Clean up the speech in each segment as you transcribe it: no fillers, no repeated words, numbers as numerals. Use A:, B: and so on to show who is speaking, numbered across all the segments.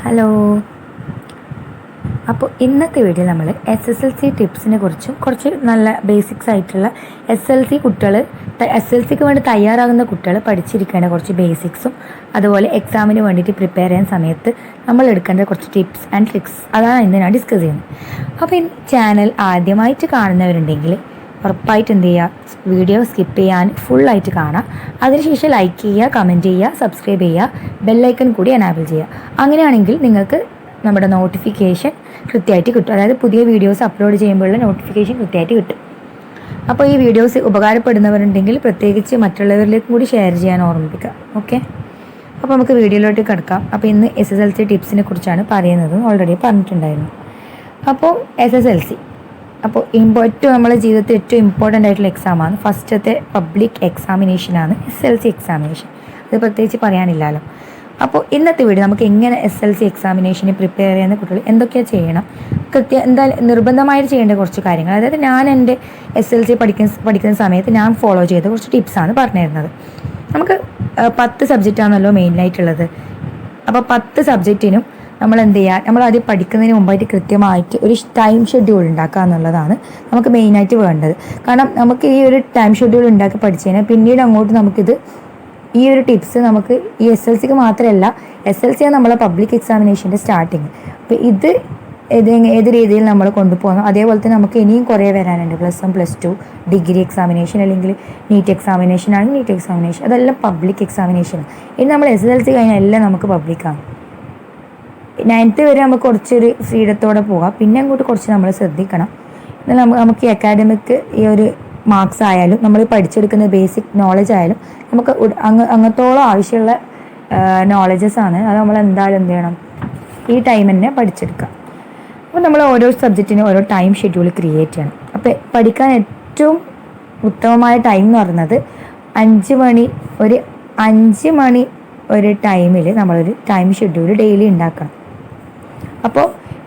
A: Hello. അപ്പോൾ ഇന്നത്തെ video നമ്മൾ SSLC ടിപ്സിനെ കുറിച്ചും കുറച്ച് നല്ല ബേസിക്സ് ആയിട്ടുള്ള SSLCക്ക് വേണ്ടി തയ്യാറാകുന്ന കുട്ടികൾ പഠിച്ചിരിക്കേണ്ട കുറച്ച് ബേസിക്സും അതുപോലെ എക്സാമിന് വേണ്ടിയിട്ട് പ്രിപ്പയർ ചെയ്യുന്ന സമയത്ത് നമ്മൾ എടുക്കേണ്ട കുറച്ച് ടിപ്സ് ആൻഡ് ട്രിക്സ് അതാണ് ഇന്ന് ഞാൻ ഡിസ്കസ് ചെയ്യുന്നത്. അപ്പോൾ ഈ ചാനൽ ആദ്യമായിട്ട് കാണുന്നവരുണ്ടെങ്കിൽ ഉറപ്പായിട്ട് എന്ത് ചെയ്യുക, വീഡിയോ സ്കിപ്പ് ചെയ്യാൻ ഫുള്ളായിട്ട് കാണാം. അതിനുശേഷം ലൈക്ക് ചെയ്യുക, കമൻറ്റ് ചെയ്യുക, സബ്സ്ക്രൈബ് ചെയ്യുക, ബെല്ലൈക്കൺ കൂടി എനാബിൾ ചെയ്യുക. അങ്ങനെയാണെങ്കിൽ നിങ്ങൾക്ക് നമ്മുടെ നോട്ടിഫിക്കേഷൻ കൃത്യമായിട്ട് കിട്ടും. അതായത് പുതിയ വീഡിയോസ് അപ്ലോഡ് ചെയ്യുമ്പോഴുള്ള നോട്ടിഫിക്കേഷൻ കൃത്യമായിട്ട് കിട്ടും. അപ്പോൾ ഈ വീഡിയോസ് ഉപകാരപ്പെടുന്നവരുണ്ടെങ്കിൽ പ്രത്യേകിച്ച് മറ്റുള്ളവരിലേക്കും കൂടി ഷെയർ ചെയ്യാൻ ഓർമ്മിപ്പിക്കുക. ഓക്കെ, അപ്പോൾ നമുക്ക് വീഡിയോയിലോട്ട് കിടക്കാം. അപ്പോൾ ഇന്ന് SSLC ടിപ്സിനെ കുറിച്ചാണ് പറയുന്നത്, ഓൾറെഡി പറഞ്ഞിട്ടുണ്ടായിരുന്നു. അപ്പോൾ SSLC ഏറ്റവും നമ്മുടെ ജീവിതത്തിൽ ഏറ്റവും ഇമ്പോർട്ടൻ്റ് ആയിട്ടുള്ള എക്സാമാണ്. ഫസ്റ്റത്തെ പബ്ലിക് എക്സാമിനേഷനാണ് SSLC എക്സാമിനേഷൻ. അത് പ്രത്യേകിച്ച് പറയാനില്ലല്ലോ. അപ്പോൾ ഇന്നത്തെ വീഡിയോ നമുക്ക് എങ്ങനെ SSLC എക്സാമിനേഷന് പ്രിപ്പയർ ചെയ്യുന്ന കുട്ടികൾ എന്തൊക്കെയാണ് ചെയ്യണം, എന്തായാലും നിർബന്ധമായിട്ട് ചെയ്യേണ്ട കുറച്ച് കാര്യങ്ങൾ, അതായത് ഞാൻ എൻ്റെ SSLC പഠിക്കുന്ന സമയത്ത് ഞാൻ ഫോളോ ചെയ്ത കുറച്ച് ടിപ്സാണ് പറഞ്ഞു തരുന്നത്. നമുക്ക് 10 സബ്ജക്റ്റാണല്ലോ മെയിനായിട്ടുള്ളത്. അപ്പോൾ 10 സബ്ജക്റ്റിനും നമ്മൾ എന്ത് ചെയ്യുക, നമ്മൾ ആദ്യം പഠിക്കുന്നതിന് മുമ്പായിട്ട് കൃത്യമായിട്ട് ഒരു ടൈം ഷെഡ്യൂൾ ഉണ്ടാക്കുക എന്നുള്ളതാണ് നമുക്ക് മെയിനായിട്ട് വേണ്ടത്. കാരണം നമുക്ക് ഈ ഒരു ടൈം ഷെഡ്യൂൾ ഉണ്ടാക്കി പഠിച്ചു കഴിഞ്ഞാൽ പിന്നീട് അങ്ങോട്ട് നമുക്കിത് ഈ ഒരു ടിപ്സ് നമുക്ക് ഈ SSLCക്ക് മാത്രമല്ല, SSLC ആണ് നമ്മളെ പബ്ലിക് എക്സാമിനേഷൻ്റെ സ്റ്റാർട്ടിങ്. അപ്പോൾ ഏത് രീതിയിൽ നമ്മൾ കൊണ്ടുപോകണം. അതേപോലെ തന്നെ നമുക്ക് ഇനിയും കുറേ വരാനുണ്ട്. +1 +2 ഡിഗ്രി എക്സാമിനേഷൻ, അല്ലെങ്കിൽ നീറ്റ് എക്സാമിനേഷൻ ആണ് നീറ്റ് എക്സാമിനേഷൻ, അതെല്ലാം പബ്ലിക് എക്സാമിനേഷൻ. ഇനി നമ്മൾ SSLC കഴിഞ്ഞാൽ എല്ലാം നമുക്ക് പബ്ലിക്കാണ്. 9th വരെ നമുക്ക് കുറച്ചൊരു ഫ്രീഡത്തോടെ പോകാം. പിന്നെ അങ്ങോട്ട് കുറച്ച് നമ്മൾ ശ്രദ്ധിക്കണം. എന്നാൽ നമുക്ക് ഈ അക്കാഡമിക് ഈ ഒരു മാർക്സ് ആയാലും നമ്മൾ പഠിച്ചെടുക്കുന്ന ബേസിക് നോളജ് ആയാലും നമുക്ക് അങ്ങത്തോളം ആവശ്യമുള്ള നോളജസ് ആണ്. അത് നമ്മൾ എന്തായാലും എന്ത് ചെയ്യണം, ഈ ടൈം തന്നെ പഠിച്ചെടുക്കാം. അപ്പോൾ നമ്മൾ ഓരോ സബ്ജക്റ്റിനും ഓരോ ടൈം ഷെഡ്യൂൾ ക്രിയേറ്റ് ചെയ്യണം. അപ്പോൾ പഠിക്കാൻ ഏറ്റവും ഉത്തമമായ ടൈം എന്ന് പറയുന്നത് 5 മണി ഒരു ടൈമിൽ നമ്മളൊരു ടൈം ഷെഡ്യൂൾ ഡെയിലി ഉണ്ടാക്കണം. അപ്പോൾ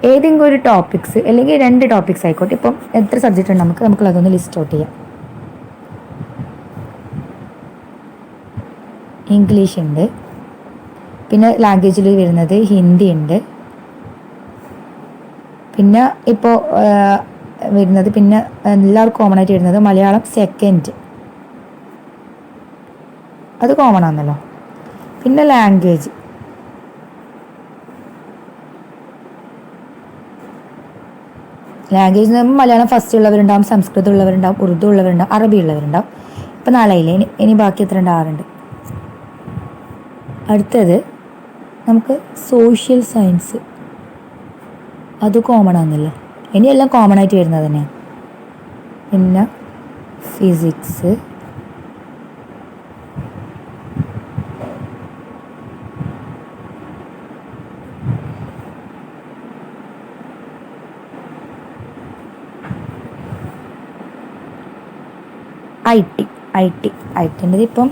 A: ഏതെങ്കിലും ഒരു ടോപ്പിക്സ് അല്ലെങ്കിൽ 2 ടോപ്പിക്സ് ആയിക്കോട്ടെ. ഇപ്പം എത്ര സബ്ജക്റ്റ് ഉണ്ട് നമുക്കതൊന്ന് ലിസ്റ്റ് ഔട്ട് ചെയ്യാം. ഇംഗ്ലീഷ് ഉണ്ട്, പിന്നെ ലാംഗ്വേജിൽ വരുന്നത് ഹിന്ദി ഉണ്ട്, പിന്നെ ഇപ്പോൾ വരുന്നത് പിന്നെ എല്ലാവർക്കും കോമൺ ആയിട്ട് വരുന്നത് മലയാളം സെക്കൻഡ്, അത് കോമൺ ആണല്ലോ. പിന്നെ ലാംഗ്വേജ്, എന്ന് പറയുമ്പോൾ മലയാളം ഫസ്റ്റ് ഉള്ളവരുണ്ടാവും, സംസ്കൃതം ഉള്ളവരുണ്ടാവും, ഉറുദു ഉള്ളവരുണ്ടാവും, അറബി ഉള്ളവരുണ്ടാവും. ഇപ്പം 4 ഇനി ബാക്കി എത്ര ഉണ്ട്? 6 ഉണ്ട്. അടുത്തത് നമുക്ക് സോഷ്യൽ സയൻസ്, അത് കോമൺ ആണല്ലോ. ഇനി എല്ലാം കോമൺ ആയിട്ട് വരുന്നത് തന്നെയാണ്. പിന്നെ ഫിസിക്സ്, ഐ.ടിൻ്റെത് ഇപ്പം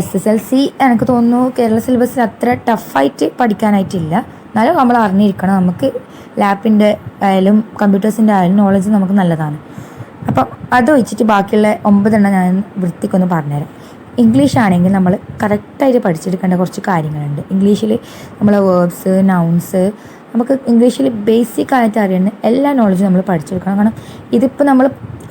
A: SSLC എനിക്ക് തോന്നുന്നു കേരള സിലബസിൽ അത്ര ടഫായിട്ട് പഠിക്കാനായിട്ടില്ല. എന്നാലും നമ്മൾ അറിഞ്ഞിരിക്കണം. നമുക്ക് ലാപ്പിൻ്റെ ആയാലും കമ്പ്യൂട്ടേഴ്സിൻ്റെ ആയാലും നോളജ് നമുക്ക് നല്ലതാണ്. അപ്പം അത് വെച്ചിട്ട് ബാക്കിയുള്ള 9 ഞാൻ വൃത്തിക്കൊന്ന് പറഞ്ഞുതരാം. ഇംഗ്ലീഷ് ആണെങ്കിൽ നമ്മൾ കറക്റ്റായിട്ട് പഠിച്ചെടുക്കേണ്ട കുറച്ച് കാര്യങ്ങളുണ്ട്. ഇംഗ്ലീഷിൽ നമ്മളെ വേർബ്സ്, നൗൺസ്, നമുക്ക് ഇംഗ്ലീഷിൽ ബേസിക് ആയിട്ട് അറിയുന്ന എല്ലാ നോളജും നമ്മൾ പഠിച്ചെടുക്കണം. കാരണം ഇതിപ്പോൾ നമ്മൾ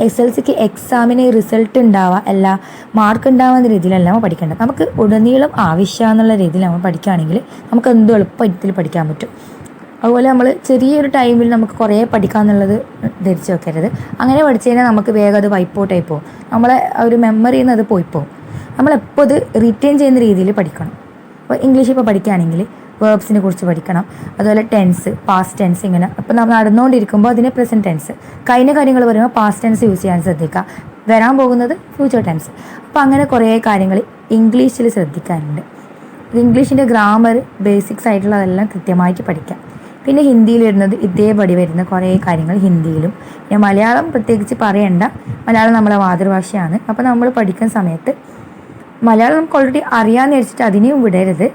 A: SSLCക്ക് എക്സാമിന് റിസൾട്ട് ഉണ്ടാവുക, എല്ലാ മാർക്ക് ഉണ്ടാവുന്ന രീതിയിലല്ല നമ്മൾ പഠിക്കേണ്ടത്. നമുക്ക് ഉടനീളം ആവശ്യമെന്നുള്ള രീതിയിൽ നമ്മൾ പഠിക്കുകയാണെങ്കിൽ നമുക്ക് എന്തും എളുപ്പത്തിൽ പഠിക്കാൻ പറ്റും. അതുപോലെ നമ്മൾ ചെറിയൊരു ടൈമിൽ നമുക്ക് കുറേ പഠിക്കാമെന്നുള്ളത് ധരിച്ച് വെക്കരുത്. അങ്ങനെ പഠിച്ചു കഴിഞ്ഞാൽ നമുക്ക് വേഗം അത് വൈപ്പൗട്ടായി പോകും. നമ്മളെ ഒരു മെമ്മറിയിൽ നിന്ന് അത് പോയിപ്പോകും. നമ്മളെപ്പോൾ ഇത് റിറ്റെയിൻ ചെയ്യുന്ന രീതിയിൽ പഠിക്കണം. അപ്പോൾ ഇംഗ്ലീഷ് ഇപ്പോൾ പഠിക്കുകയാണെങ്കിൽ വേർബ്സിനെ കുറിച്ച് പഠിക്കണം. അതുപോലെ ടെൻസ്, പാസ്റ്റ് ടെൻസ്, ഇങ്ങനെ അപ്പോൾ നമ്മൾ നടന്നുകൊണ്ടിരിക്കുമ്പോൾ അതിന് പ്രസൻറ്റ് ടെൻസ്, കഴിഞ്ഞ കാര്യങ്ങൾ പറയുമ്പോൾ പാസ്റ്റ് ടെൻസ് യൂസ് ചെയ്യാൻ ശ്രദ്ധിക്കുക. വരാൻ പോകുന്നത് ഫ്യൂച്ചർ ടെൻസ്. അപ്പോൾ അങ്ങനെ കുറേ കാര്യങ്ങൾ ഇംഗ്ലീഷിൽ ശ്രദ്ധിക്കാനുണ്ട്. ഇംഗ്ലീഷിൻ്റെ ഗ്രാമർ, ബേസിക്സ് ആയിട്ടുള്ളതെല്ലാം കൃത്യമായിട്ട് പഠിക്കാം. പിന്നെ ഹിന്ദിയിൽ ഇതേപടി വരുന്ന കുറേ കാര്യങ്ങൾ ഹിന്ദിയിലും. പിന്നെ മലയാളം പ്രത്യേകിച്ച് പറയണ്ട, മലയാളം നമ്മളെ മാതൃഭാഷയാണ്. അപ്പോൾ നമ്മൾ പഠിക്കുന്ന സമയത്ത് മലയാളം നമുക്ക് ഓൾറെഡി അറിയാമെന്ന് വെച്ചിട്ട് അതിനെയും വിടരുത്,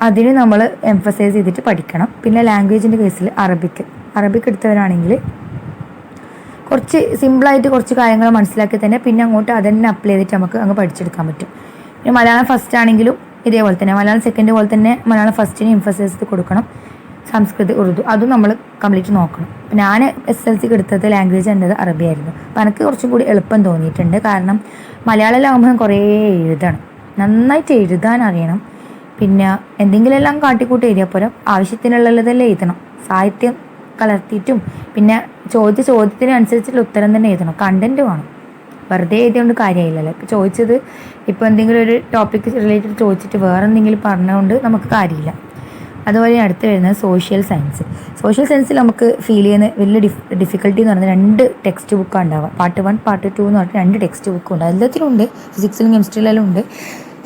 A: അതിന് നമ്മൾ എംഫസൈസ് ചെയ്തിട്ട് പഠിക്കണം. പിന്നെ ലാംഗ്വേജിൻ്റെ കേസിൽ അറബിക്ക് എടുത്തവരാണെങ്കിൽ കുറച്ച് സിമ്പിളായിട്ട് കുറച്ച് കാര്യങ്ങൾ മനസ്സിലാക്കി തന്നെ പിന്നെ അങ്ങോട്ട് അതന്നെ അപ്ലൈ ചെയ്തിട്ട് നമുക്ക് അങ്ങ് പഠിച്ചെടുക്കാൻ പറ്റും. പിന്നെ മലയാളം ഫസ്റ്റ് ആണെങ്കിലും ഇതേപോലെ തന്നെ മലയാളം സെക്കൻഡ് പോലെ തന്നെ മലയാളം ഫസ്റ്റിന് എംഫസൈസ് കൊടുക്കണം. സംസ്കൃത്, ഉറുദു അതും നമ്മൾ കംപ്ലീറ്റ് നോക്കണം. ഞാൻ SSLC എടുത്തത് ലാംഗ്വേജ് എന്നത് അറബി ആയിരുന്നു. അപ്പം എനിക്ക് കുറച്ചും കൂടി എളുപ്പം തോന്നിയിട്ടുണ്ട്. കാരണം മലയാളത്തിലാകുമ്പോൾ കുറേ എഴുതണം, നന്നായിട്ട് എഴുതാൻ അറിയണം. പിന്നെ എന്തെങ്കിലും എല്ലാം കാട്ടിക്കൂട്ടി എഴുതിയാൽ പോരാ, ആവശ്യത്തിനുള്ളതെല്ലാം എഴുതണം. സാഹിത്യം കലർത്തിയിട്ടും പിന്നെ ചോദ്യത്തിനനുസരിച്ചുള്ള ഉത്തരം തന്നെ എഴുതണം. കണ്ടൻറ്റ് വേണം, വെറുതെ എഴുതിയോണ്ട് കാര്യമില്ലല്ലോ. ഇപ്പോൾ ചോദിച്ചത് ഇപ്പോൾ എന്തെങ്കിലും ഒരു ടോപ്പിക്ക് റിലേറ്റഡ് ചോദിച്ചിട്ട് വേറെ എന്തെങ്കിലും പറഞ്ഞുകൊണ്ട് നമുക്ക് കാര്യമില്ല. അതുപോലെ അടുത്ത് വരുന്നത് സോഷ്യൽ സയൻസ്. സോഷ്യൽ സയൻസിൽ നമുക്ക് ഫീൽ ചെയ്യുന്ന വലിയ ഡിഫിക്കൽട്ടി എന്ന് പറഞ്ഞാൽ 2 ടെക്സ്റ്റ് ബുക്കാണ് ഉണ്ടാവുക. പാർട്ട് 1 പാർട്ട് 2 എന്ന് പറഞ്ഞിട്ട് 2 ടെക്സ്റ്റ് ബുക്കും ഉണ്ട്. എല്ലാത്തിലും ഉണ്ട്, ഫിസിക്സിലും കെമിസ്ട്രിയിലെല്ലാം ഉണ്ട്.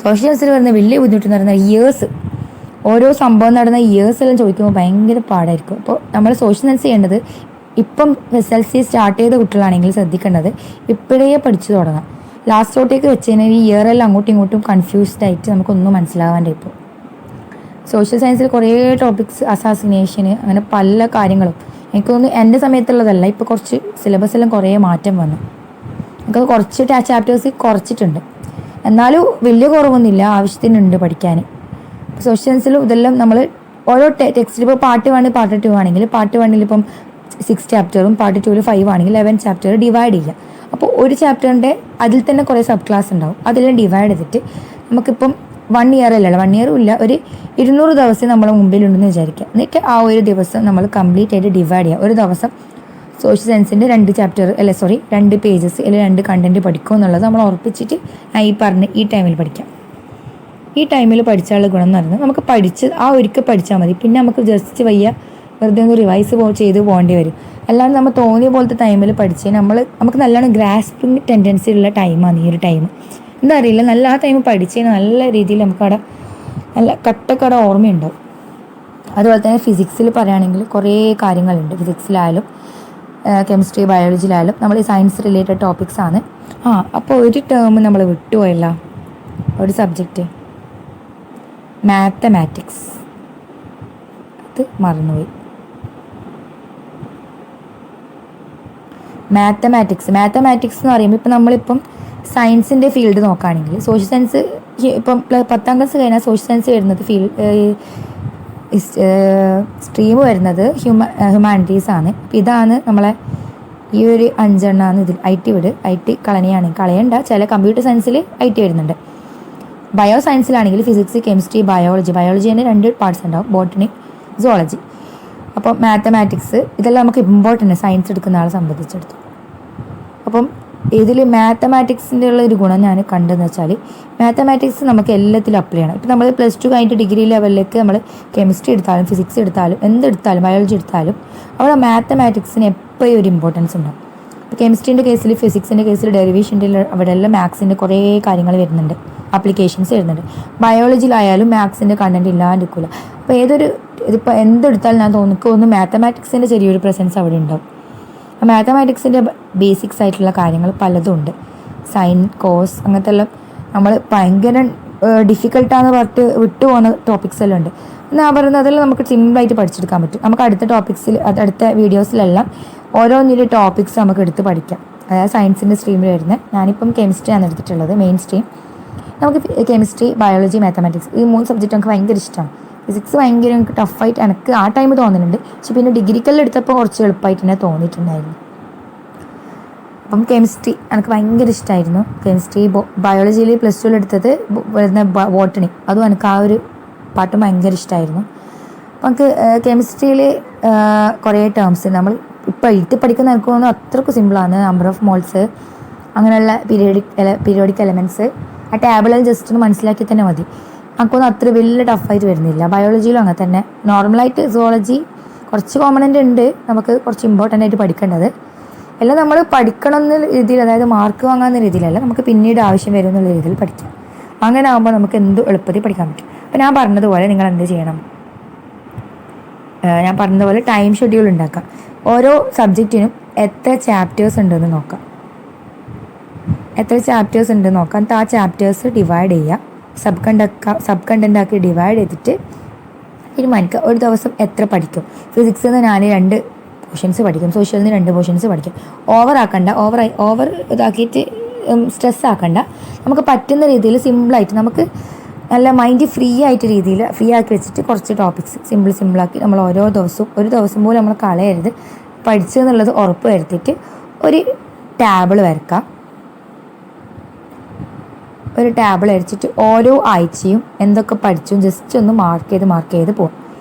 A: സോഷ്യൽ സയൻസിൽ വരുന്ന വലിയ ബുദ്ധിമുട്ടെന്ന് പറയുന്നത് ഇയേഴ്സ്, ഓരോ സംഭവം നടന്ന ഇയേഴ്സ് എല്ലാം ചോദിക്കുമ്പോൾ ഭയങ്കര പാടായിരിക്കും. അപ്പോൾ നമ്മൾ സോഷ്യൽ സയൻസ് ചെയ്യേണ്ടത്, ഇപ്പം SSLC സ്റ്റാർട്ട് ചെയ്ത കുട്ടികളാണെങ്കിൽ ശ്രദ്ധിക്കേണ്ടത് ഇപ്പോഴേ പഠിച്ചു തുടങ്ങാം. ലാസ്റ്റോട്ടേക്ക് വെച്ച് കഴിഞ്ഞാൽ ഈ ഇയറെല്ലാം അങ്ങോട്ടും ഇങ്ങോട്ടും കൺഫ്യൂസ്ഡ് ആയിട്ട് നമുക്കൊന്നും മനസ്സിലാവാണ്ട്. ഇപ്പോൾ സോഷ്യൽ സയൻസിൽ കുറേ ടോപ്പിക്സ്, അസാസിനേഷന്, അങ്ങനെ പല കാര്യങ്ങളും എനിക്ക് തോന്നുന്നു എൻ്റെ സമയത്തുള്ളതല്ല. ഇപ്പോൾ കുറച്ച് സിലബസ് എല്ലാം കുറേ മാറ്റം വന്നു. നമുക്ക് കുറച്ച് ചാപ്റ്റേഴ്സ് കുറച്ചിട്ടുണ്ട്, എന്നാലും വലിയ കുറവൊന്നുമില്ല, ആവശ്യത്തിനുണ്ട് പഠിക്കാൻ. സോഷ്യൽ സയൻസിലും ഇതെല്ലാം നമ്മൾ ഓരോ ടെക്സ്റ്റിൽ ഇപ്പോൾ പാർട്ട് 1 പാർട്ട് 2 ആണെങ്കിൽ പാർട്ട് 1 ഇപ്പം 6 ചാപ്റ്ററും പാർട്ട് 2 5 ആണെങ്കിൽ 11 ചാപ്റ്റർ ഡിവൈഡ് ചെയ്യുക. അപ്പോൾ ഒരു ചാപ്റ്ററിൻ്റെ അതിൽ തന്നെ കുറേ സബ് ക്ലാസ് ഉണ്ടാവും. അതെല്ലാം ഡിവൈഡ് ചെയ്തിട്ട് നമുക്കിപ്പം 1 ഇയർ അല്ലല്ലോ, 1 ഇയറും ഇല്ല, ഒരു 200 ദിവസം നമ്മളെ മുമ്പിലുണ്ടെന്ന് വിചാരിക്കുക. എന്നിട്ട് ആ ഒരു ദിവസം നമ്മൾ കംപ്ലീറ്റ് ആയിട്ട് ഡിവൈഡ് ചെയ്യുക. ഒരു ദിവസം സോഷ്യൽ സയൻസിൻ്റെ 2 ചാപ്റ്റർ 2 പേജസ് അല്ലെങ്കിൽ 2 കണ്ടൻറ്റ് പഠിക്കും എന്നുള്ളത് നമ്മൾ ഉറപ്പിച്ചിട്ട് ഈ പറഞ്ഞ് ഈ ടൈമിൽ പഠിക്കാം. ഈ ടൈമിൽ പഠിച്ചാലുള്ള ഗുണം എന്ന് പറയുന്നത് നമുക്ക് ഒരിക്കൽ പഠിച്ചാൽ മതി. പിന്നെ നമുക്ക് ജസ്റ്റ് വെറുതെ ഒന്ന് റിവൈസ് ചെയ്ത് പോകേണ്ടി വരും. അല്ലാണ്ട് നമ്മൾ തോന്നിയ പോലത്തെ ടൈമിൽ പഠിച്ച് നമുക്ക് നല്ലോണം ഗ്രാസ്പിങ് ടെൻഡൻസി ഉള്ള ടൈമാണ് ഈ ഒരു ടൈം. എന്താ അറിയില്ല, നല്ല ആ ടൈം പഠിച്ച് നല്ല രീതിയിൽ നമുക്കവിടെ നല്ല കട്ടക്കട ഓർമ്മയുണ്ടാവും. അതുപോലെ തന്നെ ഫിസിക്സിൽ പറയുകയാണെങ്കിൽ കുറേ കാര്യങ്ങളുണ്ട്. ഫിസിക്സിലായാലും കെമിസ്ട്രി, ബയോളജിയിലായാലും നമ്മൾ ഈ സയൻസ് റിലേറ്റഡ് ടോപ്പിക്സ് ആണ്. അപ്പോൾ ഒരു ടേം നമ്മൾ വിട്ടുപോയല്ല, ഒരു സബ്ജക്റ്റ് മാത്തമാറ്റിക്സ്, അത് മറന്നുപോയി. മാത്തമാറ്റിക്സ് എന്ന് പറയുമ്പോൾ ഇപ്പം നമ്മളിപ്പം സയൻസിൻ്റെ ഫീൽഡ് നോക്കുകയാണെങ്കിൽ സോഷ്യൽ സയൻസ് ഇപ്പം 10ാം ക്ലാസ് കഴിഞ്ഞാൽ സോഷ്യൽ സയൻസ് വരുന്നത് സ്ട്രീം വരുന്നത് ഹ്യൂമാനിറ്റീസ് ആണ്. അപ്പം ഇതാണ് നമ്മളെ ഈ ഒരു 5 എണ്ണമാണ് ഇതിൽ. IT കളയണ്ട, ചില കമ്പ്യൂട്ടർ സയൻസിൽ IT വരുന്നുണ്ട്. ബയോ സയൻസിലാണെങ്കിൽ ഫിസിക്സ്, കെമിസ്ട്രി, ബയോളജി തന്നെ 2 പാർട്സ് ഉണ്ടാവും, ബോട്ടണി, സുവോളജി. അപ്പോൾ മാത്തമാറ്റിക്സ് ഇതെല്ലാം നമുക്ക് ഇമ്പോർട്ടൻ്റ് സയൻസ് എടുക്കുന്ന ആളെ സംബന്ധിച്ചെടുത്തു. അപ്പം ഇതിൽ മാത്തമാറ്റിക്സിൻ്റെ ഉള്ള ഒരു ഗുണം ഞാൻ കണ്ടെന്ന് വെച്ചാൽ, മാത്തമാറ്റിക്സ് നമുക്ക് എല്ലാത്തിലും അപ്ലൈ ചെയ്യണം. ഇപ്പം നമ്മൾ +2 കഴിഞ്ഞിട്ട് ഡിഗ്രി ലെവലിലേക്ക് നമ്മൾ കെമിസ്ട്രി എടുത്താലും ഫിസിക്സ് എടുത്താലും എന്തെടുത്താലും ബയോളജി എടുത്താലും അവിടെ മാത്തമാറ്റിക്സിന് എപ്പോഴും ഒരു ഇമ്പോർട്ടൻസ് ഉണ്ടാവും. ഇപ്പോൾ കെമിസ്ട്രീൻ്റെ കേസിൽ, ഫിസിക്സിൻ്റെ കേസിൽ, ഡെറിവേഷൻ്റെ അവിടെ എല്ലാം മാത്സിൻ്റെ കുറേ കാര്യങ്ങൾ വരുന്നുണ്ട്, ആപ്ലിക്കേഷൻസ് വരുന്നുണ്ട്. ബയോളജിയിലായാലും മാത്സിൻ്റെ കണ്ടൻറ്റ് ഇല്ലാണ്ടിരിക്കില്ല. അപ്പോൾ ഇതിപ്പോൾ എന്തെടുത്താലും ഞാൻ തോന്നുന്നു മാത്തമാറ്റിക്സിൻ്റെ ചെറിയൊരു പ്രസൻസ് അവിടെ ഉണ്ടാവും. മാത്തമാറ്റിക്സിൻ്റെ ബേസിക്സ് ആയിട്ടുള്ള കാര്യങ്ങൾ പലതും ഉണ്ട്. സൈൻ, കോസ്, അങ്ങനത്തെ എല്ലാം നമ്മൾ ഭയങ്കര ഡിഫിക്കൽട്ടാന്ന് പറഞ്ഞിട്ട് വിട്ടുപോകുന്ന ടോപ്പിക്സ് എല്ലാം ഉണ്ട്. ഞാൻ പറയുന്നത് അതെല്ലാം നമുക്ക് സിമ്പിളായിട്ട് പഠിച്ചെടുക്കാൻ പറ്റും. നമുക്ക് അടുത്ത വീഡിയോസിലെല്ലാം ഓരോന്നിൻ്റെ ടോപ്പിക്സ് നമുക്ക് എടുത്ത് പഠിക്കാം. അതായത് സയൻസിൻ്റെ സ്ട്രീമിൽ വരുന്നത്, ഞാനിപ്പം കെമിസ്ട്രിയാണ് എടുത്തിട്ടുള്ളത് മെയിൻ സ്ട്രീം. നമുക്ക് കെമിസ്ട്രി, ബയോളജി, മാത്തമാറ്റിക്സ് ഈ 3 സബ്ജക്റ്റ് നമുക്ക് ഭയങ്കര ഇഷ്ടമാണ്. ഫിസിക്സ് ഭയങ്കര എനിക്ക് ടഫായിട്ട് എനിക്ക് ആ ടൈം തോന്നുന്നുണ്ട്, പക്ഷെ പിന്നെ ഡിഗ്രിക്കെല്ലാം എടുത്തപ്പോൾ കുറച്ച് എളുപ്പമായിട്ട് തന്നെ തോന്നിയിട്ടുണ്ടായിരുന്നു. അപ്പം കെമിസ്ട്രി എനിക്ക് ഭയങ്കര ഇഷ്ടമായിരുന്നു. കെമിസ്ട്രി, ബയോളജിയിൽ +2 എടുത്തത് വരുന്ന ബോട്ടണി, അതും എനിക്ക് ആ ഒരു പാട്ടും ഭയങ്കര ഇഷ്ടമായിരുന്നു. അപ്പം നമുക്ക് കെമിസ്ട്രിയിൽ കുറേ ടേംസ് നമ്മൾ ഇപ്പോൾ പഠിക്കുന്ന എനിക്ക് തോന്നുന്നു അത്രയ്ക്ക് സിമ്പിളാണ്. നമ്പർ ഓഫ് മോൾസ്, അങ്ങനെയുള്ള പീരിയോഡിക് എലമെൻറ്റ്സ് ആ ടേബിളിൽ ജസ്റ്റ് ഒന്ന് മനസ്സിലാക്കി തന്നെ മതി. നമുക്കൊന്നും അത്ര വലിയ ടഫായിട്ട് വരുന്നില്ല. ബയോളജിയിലും അങ്ങനെ തന്നെ. നോർമലായിട്ട് സുവോളജി കുറച്ച് കോമ്പണൻ്റ് ഉണ്ട്, നമുക്ക് കുറച്ച് ഇമ്പോർട്ടൻ്റ് ആയിട്ട് പഠിക്കേണ്ടത്. എല്ലാം നമ്മൾ പഠിക്കണം എന്ന രീതിയിൽ, അതായത് മാർക്ക് വാങ്ങാവുന്ന രീതിയിലല്ല, നമുക്ക് പിന്നീട് ആവശ്യം വരും എന്നുള്ള രീതിയിൽ പഠിക്കാം. അങ്ങനെ ആകുമ്പോൾ നമുക്ക് എന്ത് എളുപ്പത്തിൽ പഠിക്കാൻ പറ്റും. അപ്പോൾ ഞാൻ പറഞ്ഞതുപോലെ നിങ്ങൾ എന്ത് ചെയ്യണം, ഞാൻ പറഞ്ഞതുപോലെ ടൈം ഷെഡ്യൂൾ ഉണ്ടാക്കാം. ഓരോ സബ്ജക്റ്റിനും എത്ര ചാപ്റ്റേഴ്സ് ഉണ്ടെന്ന് നോക്കാം. എന്നിട്ട് ആ ചാപ്റ്റേഴ്സ് ഡിവൈഡ് ചെയ്യുക, സബ് കണ്ടൻ്റ് ആക്കി ഡിവൈഡ് ചെയ്തിട്ട് തീരുമാനിക്കുക ഒരു ദിവസം എത്ര പഠിക്കും. ഫിസിക്സിൽ നിന്ന് ഞാൻ 2 പോർഷൻസ് പഠിക്കും, സോഷ്യലിൽ നിന്ന് 2 പോർഷൻസ് പഠിക്കും. ഓവർ ഇതാക്കിയിട്ട് സ്ട്രെസ് ആക്കണ്ട. നമുക്ക് പറ്റുന്ന രീതിയിൽ സിമ്പിളായിട്ട് നമുക്ക് നല്ല മൈൻഡ് ഫ്രീ ആയിട്ട് രീതിയിൽ ഫ്രീ ആക്കി വെച്ചിട്ട് കുറച്ച് ടോപ്പിക്സ് സിമ്പിളാക്കി നമ്മൾ ഓരോ ദിവസവും ഒരു ദിവസം പോലും നമ്മൾ കളയരുത്, പഠിച്ചെന്നുള്ളത് ഉറപ്പ് വരുത്തിയിട്ട് ഒരു ടാബിൾ വരക്കാം. ഒരു ടാബിൾ അടിച്ചിട്ട് ഓരോ ആഴ്ചയും എന്തൊക്കെ പഠിച്ചും ജസ്റ്റ് ഒന്ന് മാർക്ക് ചെയ്ത് പോകും.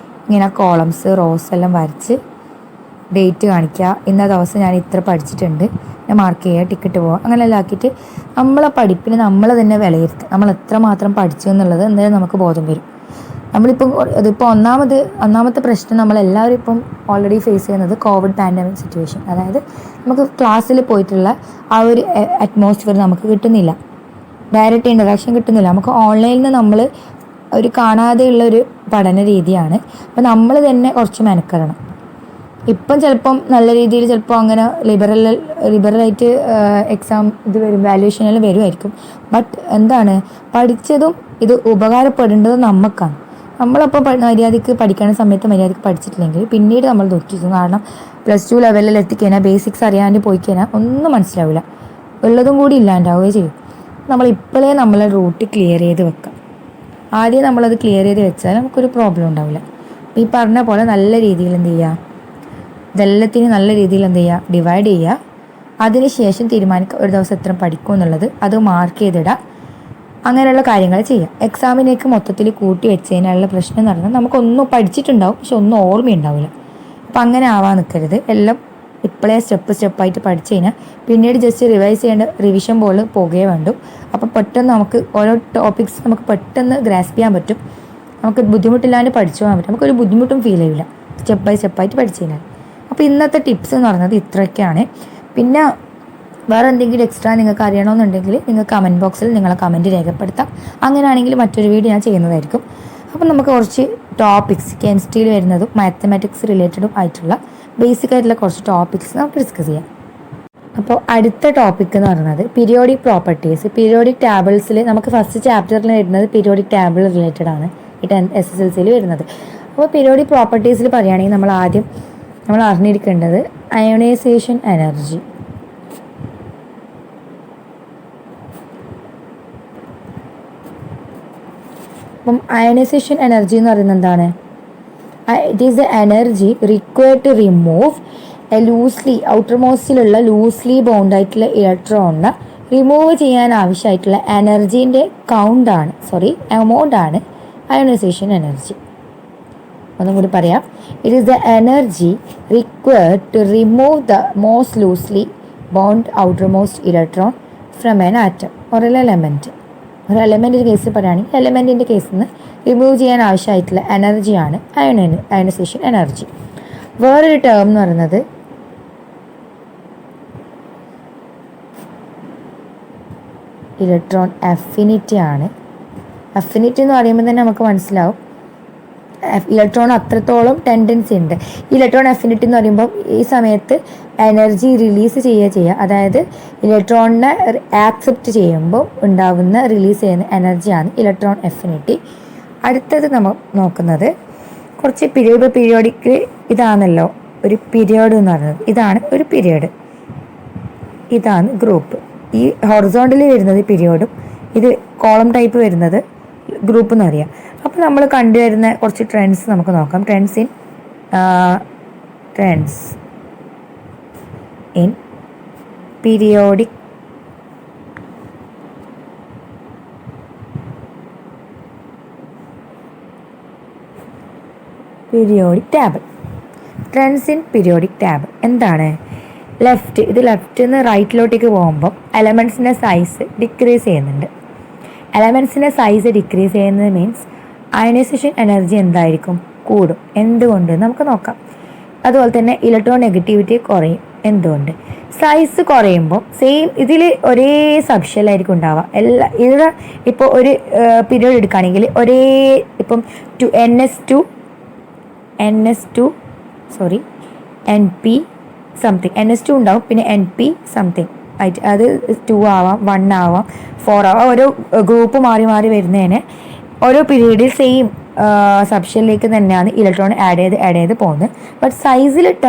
A: ഇങ്ങനെ കോളംസ് റോസ് എല്ലാം വരച്ച് ഡേറ്റ് കാണിക്കുക, ഇന്ന ദിവസം ഞാൻ ഇത്ര പഠിച്ചിട്ടുണ്ട്, ഞാൻ മാർക്ക് ചെയ്യുക, ടിക്കറ്റ് പോവുക, അങ്ങനെയെല്ലാം ആക്കിയിട്ട് നമ്മളെ പഠിപ്പിന് നമ്മൾ തന്നെ വിലയിരുത്തുക. നമ്മൾ എത്രമാത്രം പഠിച്ചു എന്നുള്ളത് എന്തായാലും നമുക്ക് ബോധം വരും. നമ്മളിപ്പം ഇതിപ്പോൾ ഒന്നാമത്തെ പ്രശ്നം നമ്മളെല്ലാവരും ഇപ്പം ഓൾറെഡി ഫേസ് ചെയ്യുന്നത് കോവിഡ് പാൻഡമിക് സിറ്റുവേഷൻ. അതായത് നമുക്ക് ക്ലാസ്സിൽ പോയിട്ടുള്ള ആ ഒരു അറ്റ്മോസ്ഫിയർ നമുക്ക് കിട്ടുന്നില്ല, ഡയറക്റ്റ് ഇൻട്രഡക്ഷൻ കിട്ടുന്നില്ല. നമുക്ക് ഓൺലൈനിൽ നിന്ന് നമ്മൾ ഒരു കാണാതെയുള്ളൊരു പഠന രീതിയാണ്. അപ്പോൾ നമ്മൾ തന്നെ കുറച്ച് മെനക്കെടണം. ഇപ്പം ചിലപ്പം നല്ല രീതിയിൽ ചിലപ്പോൾ അങ്ങനെ ലിബറലായിട്ട് എക്സാം ഇത് വരും, വാല്യുവേഷനെല്ലാം വരുമായിരിക്കും. ബട്ട് എന്താണ് പഠിച്ചതും ഇത് ഉപകാരപ്പെടേണ്ടതും നമുക്കാണ്. നമ്മളപ്പോൾ മര്യാദയ്ക്ക് പഠിക്കുന്ന സമയത്ത് മര്യാദയ്ക്ക് പഠിച്ചിട്ടില്ലെങ്കിൽ പിന്നീട് നമ്മൾ ദുഃഖിക്കും. കാരണം +2 ലെവലിൽ എത്തിക്കഴിഞ്ഞാൽ ബേസിക്സ് അറിയാണ്ട് പോയി കഴിഞ്ഞാൽ ഒന്നും മനസ്സിലാവില്ല, ഉള്ളതും കൂടി ഇല്ലാണ്ടാവുകയും ചെയ്യും. നമ്മൾ ഇപ്പോഴേ നമ്മളെ റൂട്ട് ക്ലിയർ ചെയ്ത് വെക്കാം. ആദ്യം നമ്മളത് ക്ലിയർ ചെയ്ത് വെച്ചാൽ നമുക്കൊരു പ്രോബ്ലം ഉണ്ടാവില്ല. ഈ പറഞ്ഞ പോലെ നല്ല രീതിയിൽ എന്ത് ചെയ്യുക, ഇതെല്ലാത്തിനും നല്ല രീതിയിൽ എന്ത് ചെയ്യുക, ഡിവൈഡ് ചെയ്യുക. അതിനുശേഷം തീരുമാനിക്കുക ഒരു ദിവസം എത്ര പഠിക്കും എന്നുള്ളത്, അത് മാർക്ക് ചെയ്തിടുക. അങ്ങനെയുള്ള കാര്യങ്ങൾ ചെയ്യാം. എക്സാമിനേക്ക് മൊത്തത്തിൽ കൂട്ടി വെച്ചതിനുള്ള പ്രശ്നം എന്ന് പറഞ്ഞാൽ നമുക്കൊന്നും പഠിച്ചിട്ടുണ്ടാവും പക്ഷെ ഒന്നും ഓർമ്മയുണ്ടാവില്ല. അപ്പം അങ്ങനെ ആവാൻ നിൽക്കരുത്. എല്ലാം ഇപ്പോഴേ സ്റ്റെപ്പായിട്ട് പഠിച്ചു കഴിഞ്ഞാൽ പിന്നീട് ജസ്റ്റ് റിവൈസ് ചെയ്യേണ്ട റിവിഷൻ പോലെ പോകുകയേ വേണ്ടു. അപ്പോൾ പെട്ടെന്ന് നമുക്ക് ഓരോ ടോപ്പിക്സ് നമുക്ക് പെട്ടെന്ന് ഗ്രാസ്പ് ചെയ്യാൻ പറ്റും. നമുക്ക് ബുദ്ധിമുട്ടില്ലാണ്ട് പഠിച്ചു പോകാൻ പറ്റും. നമുക്കൊരു ബുദ്ധിമുട്ടും ഫീൽ ചെയ്യില്ല സ്റ്റെപ്പായിട്ട് പഠിച്ചു കഴിഞ്ഞാൽ. അപ്പോൾ ഇന്നത്തെ ടിപ്സ് എന്ന് പറയുന്നത് ഇത്രയൊക്കെയാണ്. പിന്നെ വേറെ എന്തെങ്കിലും എക്സ്ട്രാ നിങ്ങൾക്ക് അറിയണമെന്നുണ്ടെങ്കിൽ നിങ്ങൾ കമൻറ്റ് ബോക്സിൽ നിങ്ങളെ കമൻറ്റ് രേഖപ്പെടുത്താം. അങ്ങനെയാണെങ്കിൽ മറ്റൊരു വീഡിയോ ഞാൻ ചെയ്യുന്നതായിരിക്കും. അപ്പം നമുക്ക് കുറച്ച് ടോപ്പിക്സ് കെമിസ്ട്രിയിൽ വരുന്നതും മാത്തമാറ്റിക്സ് റിലേറ്റഡും ആയിട്ടുള്ള ബേസിക് ആയിട്ടുള്ള കുറച്ച് ടോപ്പിക്സ് നമുക്ക് ഡിസ്കസ് ചെയ്യാം. അപ്പോൾ അടുത്ത ടോപ്പിക് എന്ന് പറയുന്നത് പീരിയോഡിക് പ്രോപ്പർട്ടീസ്. പീരിയോഡിക് ടാബിൾസിൽ നമുക്ക് ഫസ്റ്റ് ചാപ്റ്ററിൽ വരുന്നത് പീരിയോഡിക് ടാബിൾ റിലേറ്റഡ് ആണ് ഈ SSLCയിൽ വരുന്നത്. അപ്പോൾ പീരിയോഡിക് പ്രോപ്പർട്ടീസിൽ പറയുകയാണെങ്കിൽ നമ്മൾ അറിഞ്ഞിരിക്കേണ്ടത് അയോണൈസേഷൻ എനർജി. അപ്പം അയണൈസേഷൻ എനർജി എന്ന് പറയുന്നത് എന്താണ്? It is the energy required to remove ഔട്ടർമോസ്റ്റിലുള്ള ലൂസ്ലി ബൗണ്ട് ആയിട്ടുള്ള ഇലക്ട്രോണിനെ റിമൂവ് ചെയ്യാൻ ആവശ്യമായിട്ടുള്ള എനർജീൻ്റെ എമൗണ്ട് ആണ് അയോണൈസേഷൻ എനർജി. ഒന്നും കൂടി പറയാം. It is the energy required to remove the most loosely bound outermost electron from an atom or element. ഒരു എലമെൻറ്റിൻ്റെ കേസിൽ പറയുകയാണെങ്കിൽ എലമെൻറ്റിൻ്റെ കേസിൽ നിന്ന് റിമൂവ് ചെയ്യാൻ ആവശ്യമായിട്ടുള്ള എനർജിയാണ് അയോണൈസേഷൻ എനർജി. വേറൊരു ടേം എന്ന് പറയുന്നത് ഇലക്ട്രോൺ അഫിനിറ്റി ആണ്. അഫിനിറ്റി എന്ന് പറയുമ്പോൾ തന്നെ നമുക്ക് മനസ്സിലാവും ഇലക്ട്രോൺ അത്രത്തോളം ടെൻഡൻസി ഉണ്ട്. ഇലക്ട്രോൺ അഫിനിറ്റി എന്ന് പറയുമ്പോൾ ഈ സമയത്ത് എനർജി റിലീസ് ചെയ്യുക, അതായത് ഇലക്ട്രോണിനെ ആക്സെപ്റ്റ് ചെയ്യുമ്പോൾ ഉണ്ടാകുന്ന റിലീസ് ചെയ്യുന്ന എനർജിയാണ് ഇലക്ട്രോൺ അഫിനിറ്റി. അടുത്തത് നമ്മൾ നോക്കുന്നത് കുറച്ച് പീരിയോഡിക് ഇതാണല്ലോ ഒരു പീരിയഡ് എന്ന് പറയുന്നത്. ഇതാണ് ഒരു പീരിയഡ്, ഇതാണ് ഗ്രൂപ്പ്. ഈ ഹൊറിസോണ്ടലി വരുന്നത് പീരിയഡും ഇത് കോളം ടൈപ്പ് വരുന്നത് ഗ്രൂപ്പ് എന്ന് പറയാം. അപ്പോൾ നമ്മൾ കണ്ടുവരുന്ന കുറച്ച് ട്രെൻഡ്സ് നമുക്ക് നോക്കാം. Trends in periodic table. Trends in periodic table എന്താണ്? ഇത് ലെഫ്റ്റ് നിന്ന് റൈറ്റിലോട്ടേക്ക് പോകുമ്പോൾ എലമെൻറ്റ്സിൻ്റെ സൈസ് ഡിക്രീസ് ചെയ്യുന്നുണ്ട്. എലമെൻറ്റ്സിൻ്റെ സൈസ് ഡിക്രീസ് ചെയ്യുന്നത് മീൻസ് അയണൈസേഷൻ എനർജി എന്തായിരിക്കും? കൂടും. എന്തുകൊണ്ട് നമുക്ക് നോക്കാം. അതുപോലെ തന്നെ ഇലക്ട്രോൺ നെഗറ്റിവിറ്റി കുറയും. എന്തുകൊണ്ട്? സൈസ് കുറയുമ്പോൾ ഇതിൽ ഒരേ സബ്ഷെല്ലായിരിക്കും ഉണ്ടാവുക. ഇതിൽ ഇപ്പോൾ ഒരു പീരിയഡ് എടുക്കുകയാണെങ്കിൽ ഇപ്പം NP സംതിങ് NS2 ഉണ്ടാവും, പിന്നെ NP സംതിങ് ആയിട്ട് അത് 2 ആവാം, 1 ആവാം, 4 ആവാം. ഓരോ ഗ്രൂപ്പ് മാറി വരുന്നതിന് ഓരോ പീരീഡിൽ സെയിം സബ്ഷനിലേക്ക് തന്നെയാണ് ഇലക്ട്രോൺ ആഡ് ചെയ്ത് പോകുന്നത്. ബട്ട്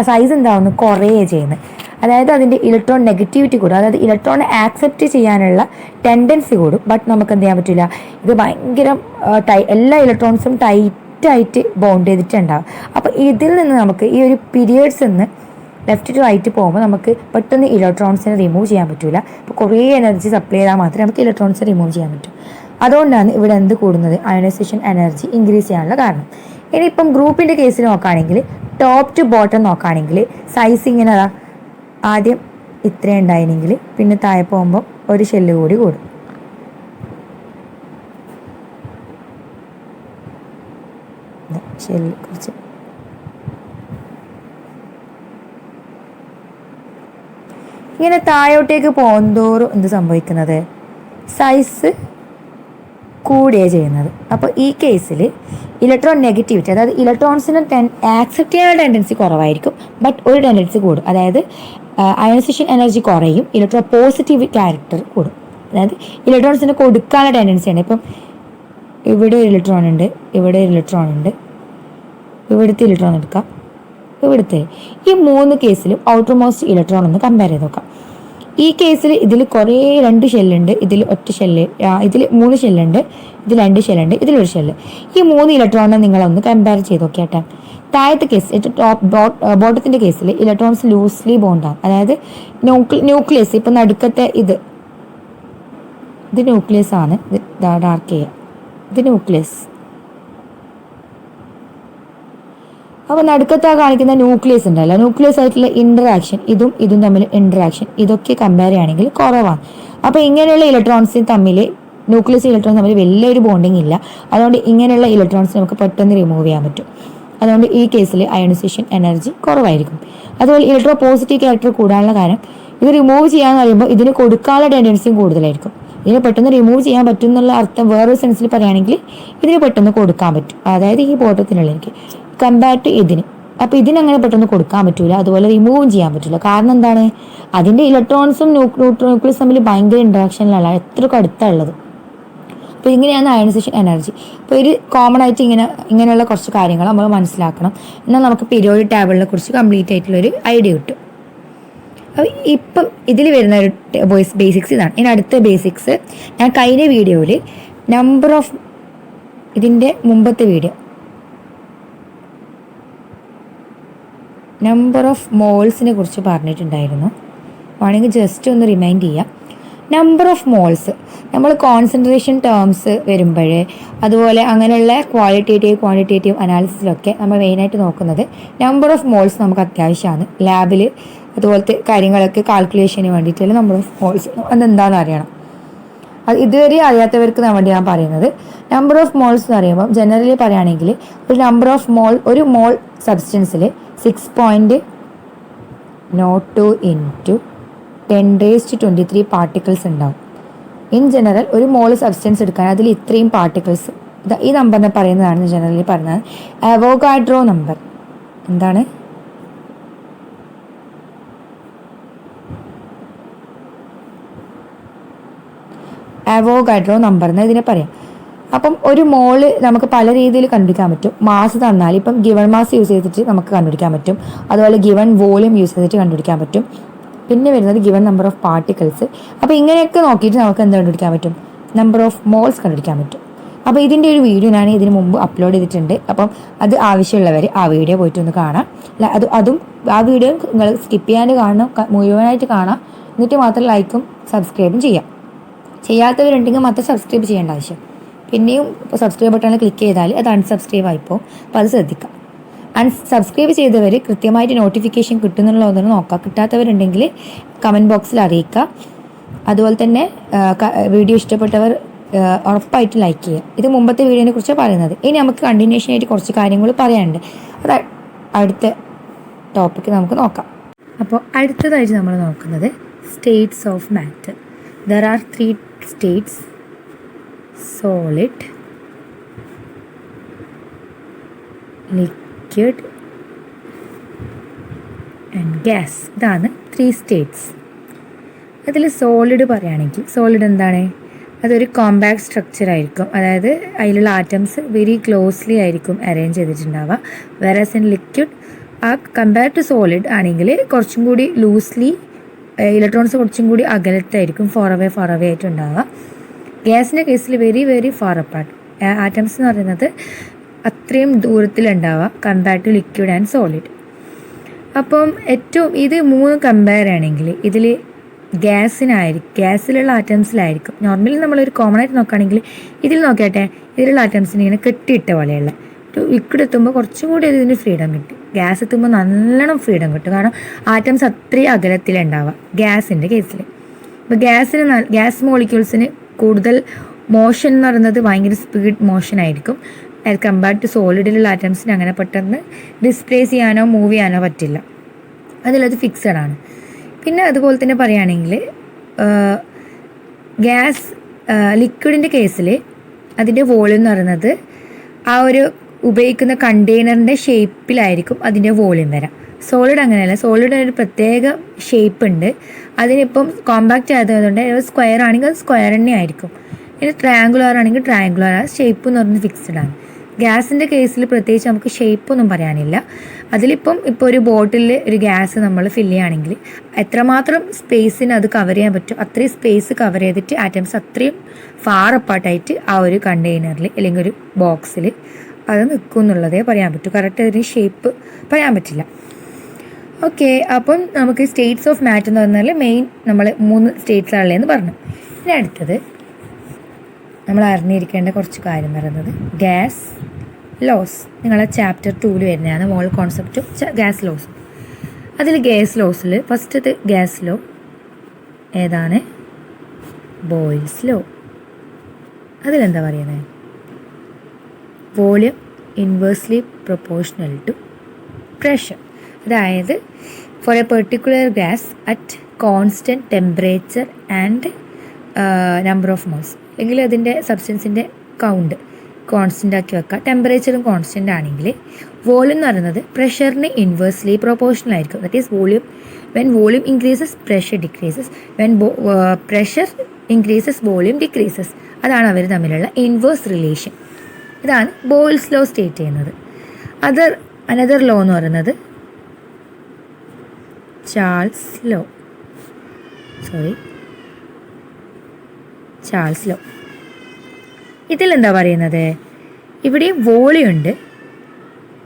A: സൈസ് എന്താവുന്നു? കുറയുകയാണ് ചെയ്യുന്നത്. അതായത് അതിൻ്റെ ഇലക്ട്രോൺ നെഗറ്റിവിറ്റി കൂടും, അതായത് ഇലക്ട്രോൺ ആക്സെപ്റ്റ് ചെയ്യാനുള്ള ടെൻഡൻസി കൂടും. ബട്ട് നമുക്ക് എന്ത് ചെയ്യാൻ പറ്റില്ല, ഇത് ഭയങ്കര എല്ലാ ഇലക്ട്രോൺസും ടൈറ്റായിട്ട് ബോണ്ട് ചെയ്തിട്ടുണ്ടാകും. അപ്പോൾ ഇതിൽ നിന്ന് നമുക്ക് ഈ ഒരു പീരിയഡ്സ് നിന്ന് ലെഫ്റ്റ് ടു റൈറ്റ് പോകുമ്പോൾ നമുക്ക് പെട്ടെന്ന് ഇലക്ട്രോൺസിനെ റിമൂവ് ചെയ്യാൻ പറ്റില്ല. അപ്പോൾ കുറേ എനർജി സപ്ലൈ ചെയ്താൽ മാത്രമേ നമുക്ക് ഇലക്ട്രോൺസ് റിമൂവ് ചെയ്യാൻ പറ്റൂ. അതുകൊണ്ടാണ് ഇവിടെ എന്ത് കൂടുന്നത്, അയണൈസേഷൻ എനർജി ഇൻക്രീസ് ചെയ്യാനുള്ള കാരണം. ഇനിയിപ്പം ഗ്രൂപ്പിൻ്റെ കേസിൽ നോക്കുകയാണെങ്കിൽ ടോപ്പ് ടു ബോട്ടം നോക്കുകയാണെങ്കിൽ സൈസ് ഇങ്ങനെ ആദ്യം ഇത്രയും ഉണ്ടായിരുന്നെങ്കിൽ പിന്നെ താഴെ പോകുമ്പോൾ ഒരു ഷെല്ല് കൂടി കൂടും. ഷെല്ല് കുറച്ച് ഇങ്ങനെ താഴോട്ടേക്ക് പോകുന്തോറും എന്ത് സംഭവിക്കുന്നത്, സൈസ് കൂടുകയാണ് ചെയ്യുന്നത്. അപ്പോൾ ഈ കേസിൽ ഇലക്ട്രോൺ നെഗറ്റിവിറ്റി, അതായത് ഇലക്ട്രോൺസിന് ആക്സെപ്റ്റ് ചെയ്യാനുള്ള ടെൻഡൻസി കുറവായിരിക്കും, ബട്ട് ഒരു ടെൻഡൻസി കൂടും. അതായത് അയണൈസേഷൻ എനർജി കുറയും, ഇലക്ട്രോൺ പോസിറ്റീവ് ക്യാരക്ടർ കൂടും. അതായത് ഇലക്ട്രോൺസിന് കൊടുക്കാനുള്ള ടെൻഡൻസിയാണ്. ഇപ്പം ഇവിടെ ഒരു ഇലക്ട്രോൺ ഉണ്ട്, ഇവിടെ ഒരു ഇലക്ട്രോൺ ഉണ്ട്, ഇവിടുത്തെ ഇലക്ട്രോൺ എടുക്കാം, ഇവിടുത്തെ. ഈ 3 കേസിലും ഔട്ടർ മോസ്റ്റ് ഇലക്ട്രോൺ ഒന്ന് കമ്പയർ ചെയ്ത് നോക്കാം. ഈ കേസിൽ ഇതിൽ കുറേ 2 ഷെല്ലുണ്ട്, ഇതിൽ ഒറ്റ ഷെല്ല്, ഇതിൽ 3 ഷെല്ലുണ്ട്, ഇതിൽ 2 ഷെല്ലുണ്ട്, ഇതിലൊരു ഷെല്ല്. ഈ 3 ഇലക്ട്രോണിനെ നിങ്ങളൊന്ന് കമ്പയർ ചെയ്ത് നോക്കിയാട്ടെ. താഴത്തെ കേസ് ബോട്ടത്തിൻ്റെ കേസിൽ ഇലക്ട്രോൺസ് ലൂസ്ലി ബോണ്ടാണ്. അതായത് ന്യൂക്ലിയസ് ഇപ്പം നടുക്കത്തെ ഇത് ന്യൂക്ലിയസ് ആണ്, ഇത് ഡാർക്ക് ചെയ്യുക, ഇത് ന്യൂക്ലിയസ്. അപ്പോൾ നടുക്കത്താ കാണിക്കുന്ന ന്യൂക്ലിയസ് ഉണ്ടല്ലോ, ന്യൂക്ലിയസ് ആയിട്ടുള്ള ഇൻറ്ററാക്ഷൻ ഇതും തമ്മിൽ ഇൻറ്ററാക്ഷൻ ഇതൊക്കെ കമ്പയർ ചെയ്യുകയാണെങ്കിൽ കുറവാണ്. അപ്പോൾ ഇങ്ങനെയുള്ള ഇലക്ട്രോൺസ് തമ്മിൽ ന്യൂക്ലിയസ് ഇലക്ട്രോൺസ് തമ്മിൽ വലിയൊരു ബോണ്ടിങ് ഇല്ല. അതുകൊണ്ട് ഇങ്ങനെയുള്ള ഇലക്ട്രോൺസ് നമുക്ക് പെട്ടെന്ന് റിമൂവ് ചെയ്യാൻ പറ്റും. അതുകൊണ്ട് ഈ കേസിൽ അയണൈസേഷൻ എനർജി കുറവായിരിക്കും. അതുപോലെ ഇലക്ട്രോ പോസിറ്റീവ് ക്യാരക്ടർ കൂടാനുള്ള കാരണം ഇത് റിമൂവ് ചെയ്യാന്ന് പറയുമ്പോൾ ഇതിന് കൊടുക്കാനുള്ള ടെൻഡൻസിയും കൂടുതലായിരിക്കും. ഇതിനെ പെട്ടെന്ന് റിമൂവ് ചെയ്യാൻ പറ്റും എന്നുള്ള അർത്ഥം വേറൊരു സെൻസിൽ പറയുകയാണെങ്കിൽ ഇതിന് പെട്ടെന്ന് കൊടുക്കാൻ പറ്റും. അതായത് ഈ ബോട്ടത്തിനുള്ളവർക്ക് കമ്പയർ ടു ഇതിന്. അപ്പോൾ ഇതിനങ്ങനെ പെട്ടെന്ന് കൊടുക്കാൻ പറ്റില്ല, അതുപോലെ റിമൂവും ചെയ്യാൻ പറ്റില്ല. കാരണം എന്താണ്, അതിൻ്റെ ഇലക്ട്രോൺസും ന്യൂക്ലിയസ് തമ്മിൽ ഭയങ്കര ഇൻട്രാക്ഷനിലല്ല, എത്രയൊക്കെ അടുത്തുള്ളത്. അപ്പോൾ ഇങ്ങനെയാണ് അയണൈസേഷൻ എനർജി. അപ്പോൾ ഒരു കോമൺ ആയിട്ട് ഇങ്ങനെയുള്ള കുറച്ച് കാര്യങ്ങൾ നമ്മൾ മനസ്സിലാക്കണം. എന്നാൽ നമുക്ക് പീരിയോഡിക് ടേബിളിനെ കുറിച്ച് കംപ്ലീറ്റ് ആയിട്ടുള്ളൊരു ഐഡിയ കിട്ടും. അപ്പോൾ ഇപ്പം ഇതിൽ വരുന്ന ഒരു ബേസിക്സ് ഇതാണ്. ഇനി അടുത്ത ബേസിക്സ് ഞാൻ കഴിഞ്ഞ വീഡിയോയിൽ നമ്പർ ഓഫ് ഇതിൻ്റെ മുമ്പത്തെ വീഡിയോ നമ്പർ ഓഫ് മോൾസിനെ കുറിച്ച് പറഞ്ഞിട്ടുണ്ടായിരുന്നു. വേണമെങ്കിൽ ജസ്റ്റ് ഒന്ന് റിമൈൻഡ് ചെയ്യാം. നമ്പർ ഓഫ് മോൾസ് നമ്മൾ കോൺസെൻട്രേഷൻ ടേംസ് വരുമ്പോഴേ അതുപോലെ അങ്ങനെയുള്ള ക്വാണ്ടിറ്റേറ്റീവ് അനാലിസിസിലൊക്കെ നമ്മൾ മെയിനായിട്ട് നോക്കുന്നത് നമ്പർ ഓഫ് മോൾസ് നമുക്ക് അത്യാവശ്യമാണ്. ലാബിൽ അതുപോലത്തെ കാര്യങ്ങളൊക്കെ കാൽക്കുലേഷന് വേണ്ടിയിട്ടുള്ള നമ്പർ ഓഫ് മോൾസ് അതെന്താണെന്ന് അറിയണം. അത് ഇതുവരെ അറിയാത്തവർക്ക് വേണ്ടി ഞാൻ പറയുന്നത്, നമ്പർ ഓഫ് മോൾസ് എന്ന് പറയുമ്പോൾ ജനറലി പറയുകയാണെങ്കിൽ ഒരു മോൾ സബ്സ്റ്റൻസിൽ 6.02 ഇൻറ്റു 10⁻23 പാർട്ടിക്കിൾസ് ഉണ്ടാവും. ഇൻ ജനറൽ ഒരു മോൾ സബ്സ്റ്റൻസ് എടുക്കാൻ അതിൽ ഇത്രയും പാർട്ടിക്കിൾസ്, ഈ നമ്പറിനെ പറയുന്നതാണ് ജനറലി പറയുന്നത് അവോഗാഡ്രോ നമ്പർ. എന്താണ് അവോഗാഡ്രോ നമ്പർ എന്ന് ഇതിനെ പറയാം. അപ്പം ഒരു മോള് നമുക്ക് പല രീതിയിൽ കണ്ടുപിടിക്കാൻ പറ്റും. മാസ് തന്നാൽ ഇപ്പം ഗിവൺ മാസ് യൂസ് ചെയ്തിട്ട് നമുക്ക് കണ്ടുപിടിക്കാൻ പറ്റും. അതുപോലെ ഗിവൺ വോളിയം യൂസ് ചെയ്തിട്ട് കണ്ടുപിടിക്കാൻ പറ്റും. പിന്നെ വരുന്നത് ഗിവൺ നമ്പർ ഓഫ് പാർട്ടിക്കിൾസ്. അപ്പോൾ ഇങ്ങനെയൊക്കെ നോക്കിയിട്ട് നമുക്ക് എന്ത് കണ്ടുപിടിക്കാൻ പറ്റും, നമ്പർ ഓഫ് മോൾസ് കണ്ടുപിടിക്കാൻ പറ്റും. അപ്പോൾ ഇതിൻ്റെ ഒരു വീഡിയോ ഞാൻ ഇതിന് മുമ്പ് അപ്ലോഡ് ചെയ്തിട്ടുണ്ട്. അപ്പം അത് ആവശ്യമുള്ളവർ ആ വീഡിയോ പോയിട്ട് ഒന്ന് കാണാം. അതും ആ വീഡിയോ നിങ്ങൾ സ്കിപ്പ് ചെയ്യാണ്ട് കാണണം, മുഴുവനായിട്ട് കാണാം. എന്നിട്ട് മാത്രം ലൈക്കും സബ്സ്ക്രൈബും ചെയ്യാം. ചെയ്യാത്തവരുണ്ടെങ്കിൽ മാത്രം സബ്സ്ക്രൈബ് ചെയ്യേണ്ട ആവശ്യം. പിന്നെയും ഇപ്പോൾ സബ്സ്ക്രൈബ് ബട്ടണിൽ ക്ലിക്ക് ചെയ്താൽ അത് അൺസബ്സ്ക്രൈബ് ആയിപ്പോൾ. അപ്പോൾ അത് ശ്രദ്ധിക്കാം. സബ്സ്ക്രൈബ് ചെയ്തവർ കൃത്യമായിട്ട് നോട്ടിഫിക്കേഷൻ കിട്ടുന്നുള്ളതൊന്ന് നോക്കാം. കിട്ടാത്തവരുണ്ടെങ്കിൽ കമൻറ്റ് ബോക്സിൽ അറിയിക്കുക. അതുപോലെ തന്നെ വീഡിയോ ഇഷ്ടപ്പെട്ടവർ ഉറപ്പായിട്ട് ലൈക്ക് ചെയ്യുക. ഇത് മുമ്പത്തെ വീഡിയോനെ കുറിച്ചാണ് പറയുന്നത്. ഇനി നമുക്ക് കണ്ടിന്യൂഷൻ ആയിട്ട് കുറച്ച് കാര്യങ്ങൾ പറയാനുണ്ട്. അത് അടുത്ത ടോപ്പിക്ക് നമുക്ക് നോക്കാം. അപ്പോൾ അടുത്തതായിട്ട് നമ്മൾ നോക്കുന്നത് States of matter. There are 3 states: solid, liquid and gas. ഇതാണ് 3 states. അതിൽ സോളിഡ് പറയുകയാണെങ്കിൽ സോളിഡ് എന്താണ്, അതൊരു കോമ്പാക്ട് സ്ട്രക്ചർ ആയിരിക്കും. അതായത് അതിലുള്ള ആറ്റംസ് വെരി ക്ലോസ്ലി ആയിരിക്കും അറേഞ്ച് ചെയ്തിട്ടുണ്ടാവുക. വെറാസ് ഇൻ ലിക്വിഡ് ആ കമ്പയർ ടു സോളിഡ് ആണെങ്കിൽ കുറച്ചും കൂടി ലൂസ്ലി ഇലക്ട്രോൺസ് കുറച്ചും കൂടി അകലത്തായിരിക്കും ഫാർ അവേ ആയിട്ടുണ്ടാവുക. ഗ്യാസിൻ്റെ കേസിൽ very very far apart. Atoms എന്ന് പറയുന്നത് അത്രയും ദൂരത്തിലുണ്ടാവുക compare to liquid and solid. അപ്പം ഏറ്റവും ഇത് മൂന്ന് കമ്പയർ ആണെങ്കിൽ ഇതിൽ ഗ്യാസിലുള്ള ആറ്റംസിലായിരിക്കും. നോർമലി നമ്മളൊരു കോമൺ ആയിട്ട് നോക്കുകയാണെങ്കിൽ ഇതിൽ നോക്കിയാട്ടെ, ഇതിലുള്ള ആറ്റംസിന് ഇങ്ങനെ കെട്ടിയിട്ട പോലെയുള്ള ലിക്വിഡ് എത്തുമ്പോൾ കുറച്ചും കൂടി ഇതിന് ഫ്രീഡം കിട്ടും. ഗ്യാസ് എത്തുമ്പോൾ നല്ലോണം ഫ്രീഡം കിട്ടും, കാരണം ആറ്റംസ് അത്രയും അകലത്തിലുണ്ടാവുക ഗ്യാസിൻ്റെ കേസിൽ. അപ്പോൾ ഗ്യാസ് മോളിക്യൂൾസിന് കൂടുതൽ മോഷൻ എന്ന് പറയുന്നത് ഭയങ്കര സ്പീഡ് മോഷൻ ആയിരിക്കും. അത് കമ്പയർ ടു സോളിഡിലുള്ള ആറ്റംസിന് അങ്ങനെ പെട്ടെന്ന് ഡിസ്പ്ലേസ് ചെയ്യാനോ മൂവ് ചെയ്യാനോ പറ്റില്ല, അതിലത് ഫിക്സഡ് ആണ്. പിന്നെ അതുപോലെ തന്നെ പറയുകയാണെങ്കിൽ ലിക്വിഡിൻ്റെ കേസിൽ അതിൻ്റെ വോളിയം എന്ന് പറയുന്നത് ആ ഒരു ഉപയോഗിക്കുന്ന കണ്ടെയ്നറിൻ്റെ ഷേപ്പിലായിരിക്കും അതിൻ്റെ വോളിയം വരാം. സോളിഡ് അങ്ങനെയല്ല, സോളിഡിന് ഒരു പ്രത്യേക ഷേപ്പ് ഉണ്ട്. അതിനിപ്പം കോമ്പാക്റ്റ് ആയതുകൊണ്ട് സ്ക്വയർ ആണെങ്കിൽ അത് സ്ക്വയർ തന്നെ ആയിരിക്കും. ഇനി ട്രയാങ്കുലർ ആണെങ്കിൽ ട്രയാങ്കുലർ, ആ ഷേപ്പ് എന്ന് പറഞ്ഞാൽ ഫിക്സ്ഡ് ആണ്. ഗ്യാസിൻ്റെ കേസിൽ പ്രത്യേകിച്ച് നമുക്ക് ഷേപ്പൊന്നും പറയാനില്ല. അതിലിപ്പം ഇപ്പോൾ ഒരു ബോട്ടിലിൽ ഒരു ഗ്യാസ് നമ്മൾ ഫില്ല് ചെയ്യുകയാണെങ്കിൽ എത്രമാത്രം സ്പേസിന് അത് കവർ ചെയ്യാൻ പറ്റും അത്രയും സ്പേസ് കവർ ചെയ്തിട്ട് ആറ്റംസ് അത്രയും ഫാർ അപ്പാർട്ടായിട്ട് ആ ഒരു കണ്ടെയ്നറിൽ അല്ലെങ്കിൽ ഒരു ബോക്സിൽ അത് നിൽക്കും എന്നുള്ളതേ പറയാൻ പറ്റൂ. കറക്റ്റ് അതിന് ഷേപ്പ് പറയാൻ പറ്റില്ല. ഓക്കെ, അപ്പം നമുക്ക് സ്റ്റേറ്റ്സ് ഓഫ് മാറ്റർ എന്ന് പറഞ്ഞാൽ മെയിൻ നമ്മൾ 3 സ്റ്റേറ്റ്സ് ആണുള്ളതെന്ന് പറഞ്ഞു. ഇനി അടുത്തത് നമ്മൾ അറിഞ്ഞിരിക്കേണ്ട കുറച്ച് കാര്യം പറയുന്നത് ഗ്യാസ് ലോസ്. നിങ്ങളെ ചാപ്റ്റർ 2 വരുന്നതാണ് മോൾ കോൺസെപ്റ്റും ഗ്യാസ് ലോസും. അതിൽ ഗ്യാസ് ലോസിൽ ഫസ്റ്റത്തെ ഗ്യാസ് ലോ ഏതാണ്? Boyle's law. അതിലെന്താ പറയുന്നത്? Volume inversely proportional to pressure. അതായത് for a particular gas at constant temperature and number of moles, അല്ലെങ്കിൽ അതിൻ്റെ സബ്സ്റ്റൻസിൻ്റെ കൗണ്ട് കോൺസ്റ്റൻ്റ് ആക്കി വെക്കുക. ടെമ്പറേച്ചറും കോൺസ്റ്റൻ്റ് ആണെങ്കിൽ വോളിയം എന്ന് പറയുന്നത് പ്രഷറിന് ഇൻവേഴ്സ്ലി പ്രൊപ്പോർഷണൽ ആയിരിക്കും. That is volume when volume increases pressure decreases, when pressure increases volume decreases. അതാണ് അവർ തമ്മിലുള്ള ഇൻവേഴ്സ് റിലേഷൻ. ഇതാണ് ബോയിൽസ് ലോ സ്റ്റേറ്റ് ചെയ്യുന്നത്. അനദർ ലോ എന്ന് പറയുന്നത് ചാൾസ് ലോ. ഇതിലെന്താ പറയുന്നത്? ഇവിടെ വോളിയം ഉണ്ട്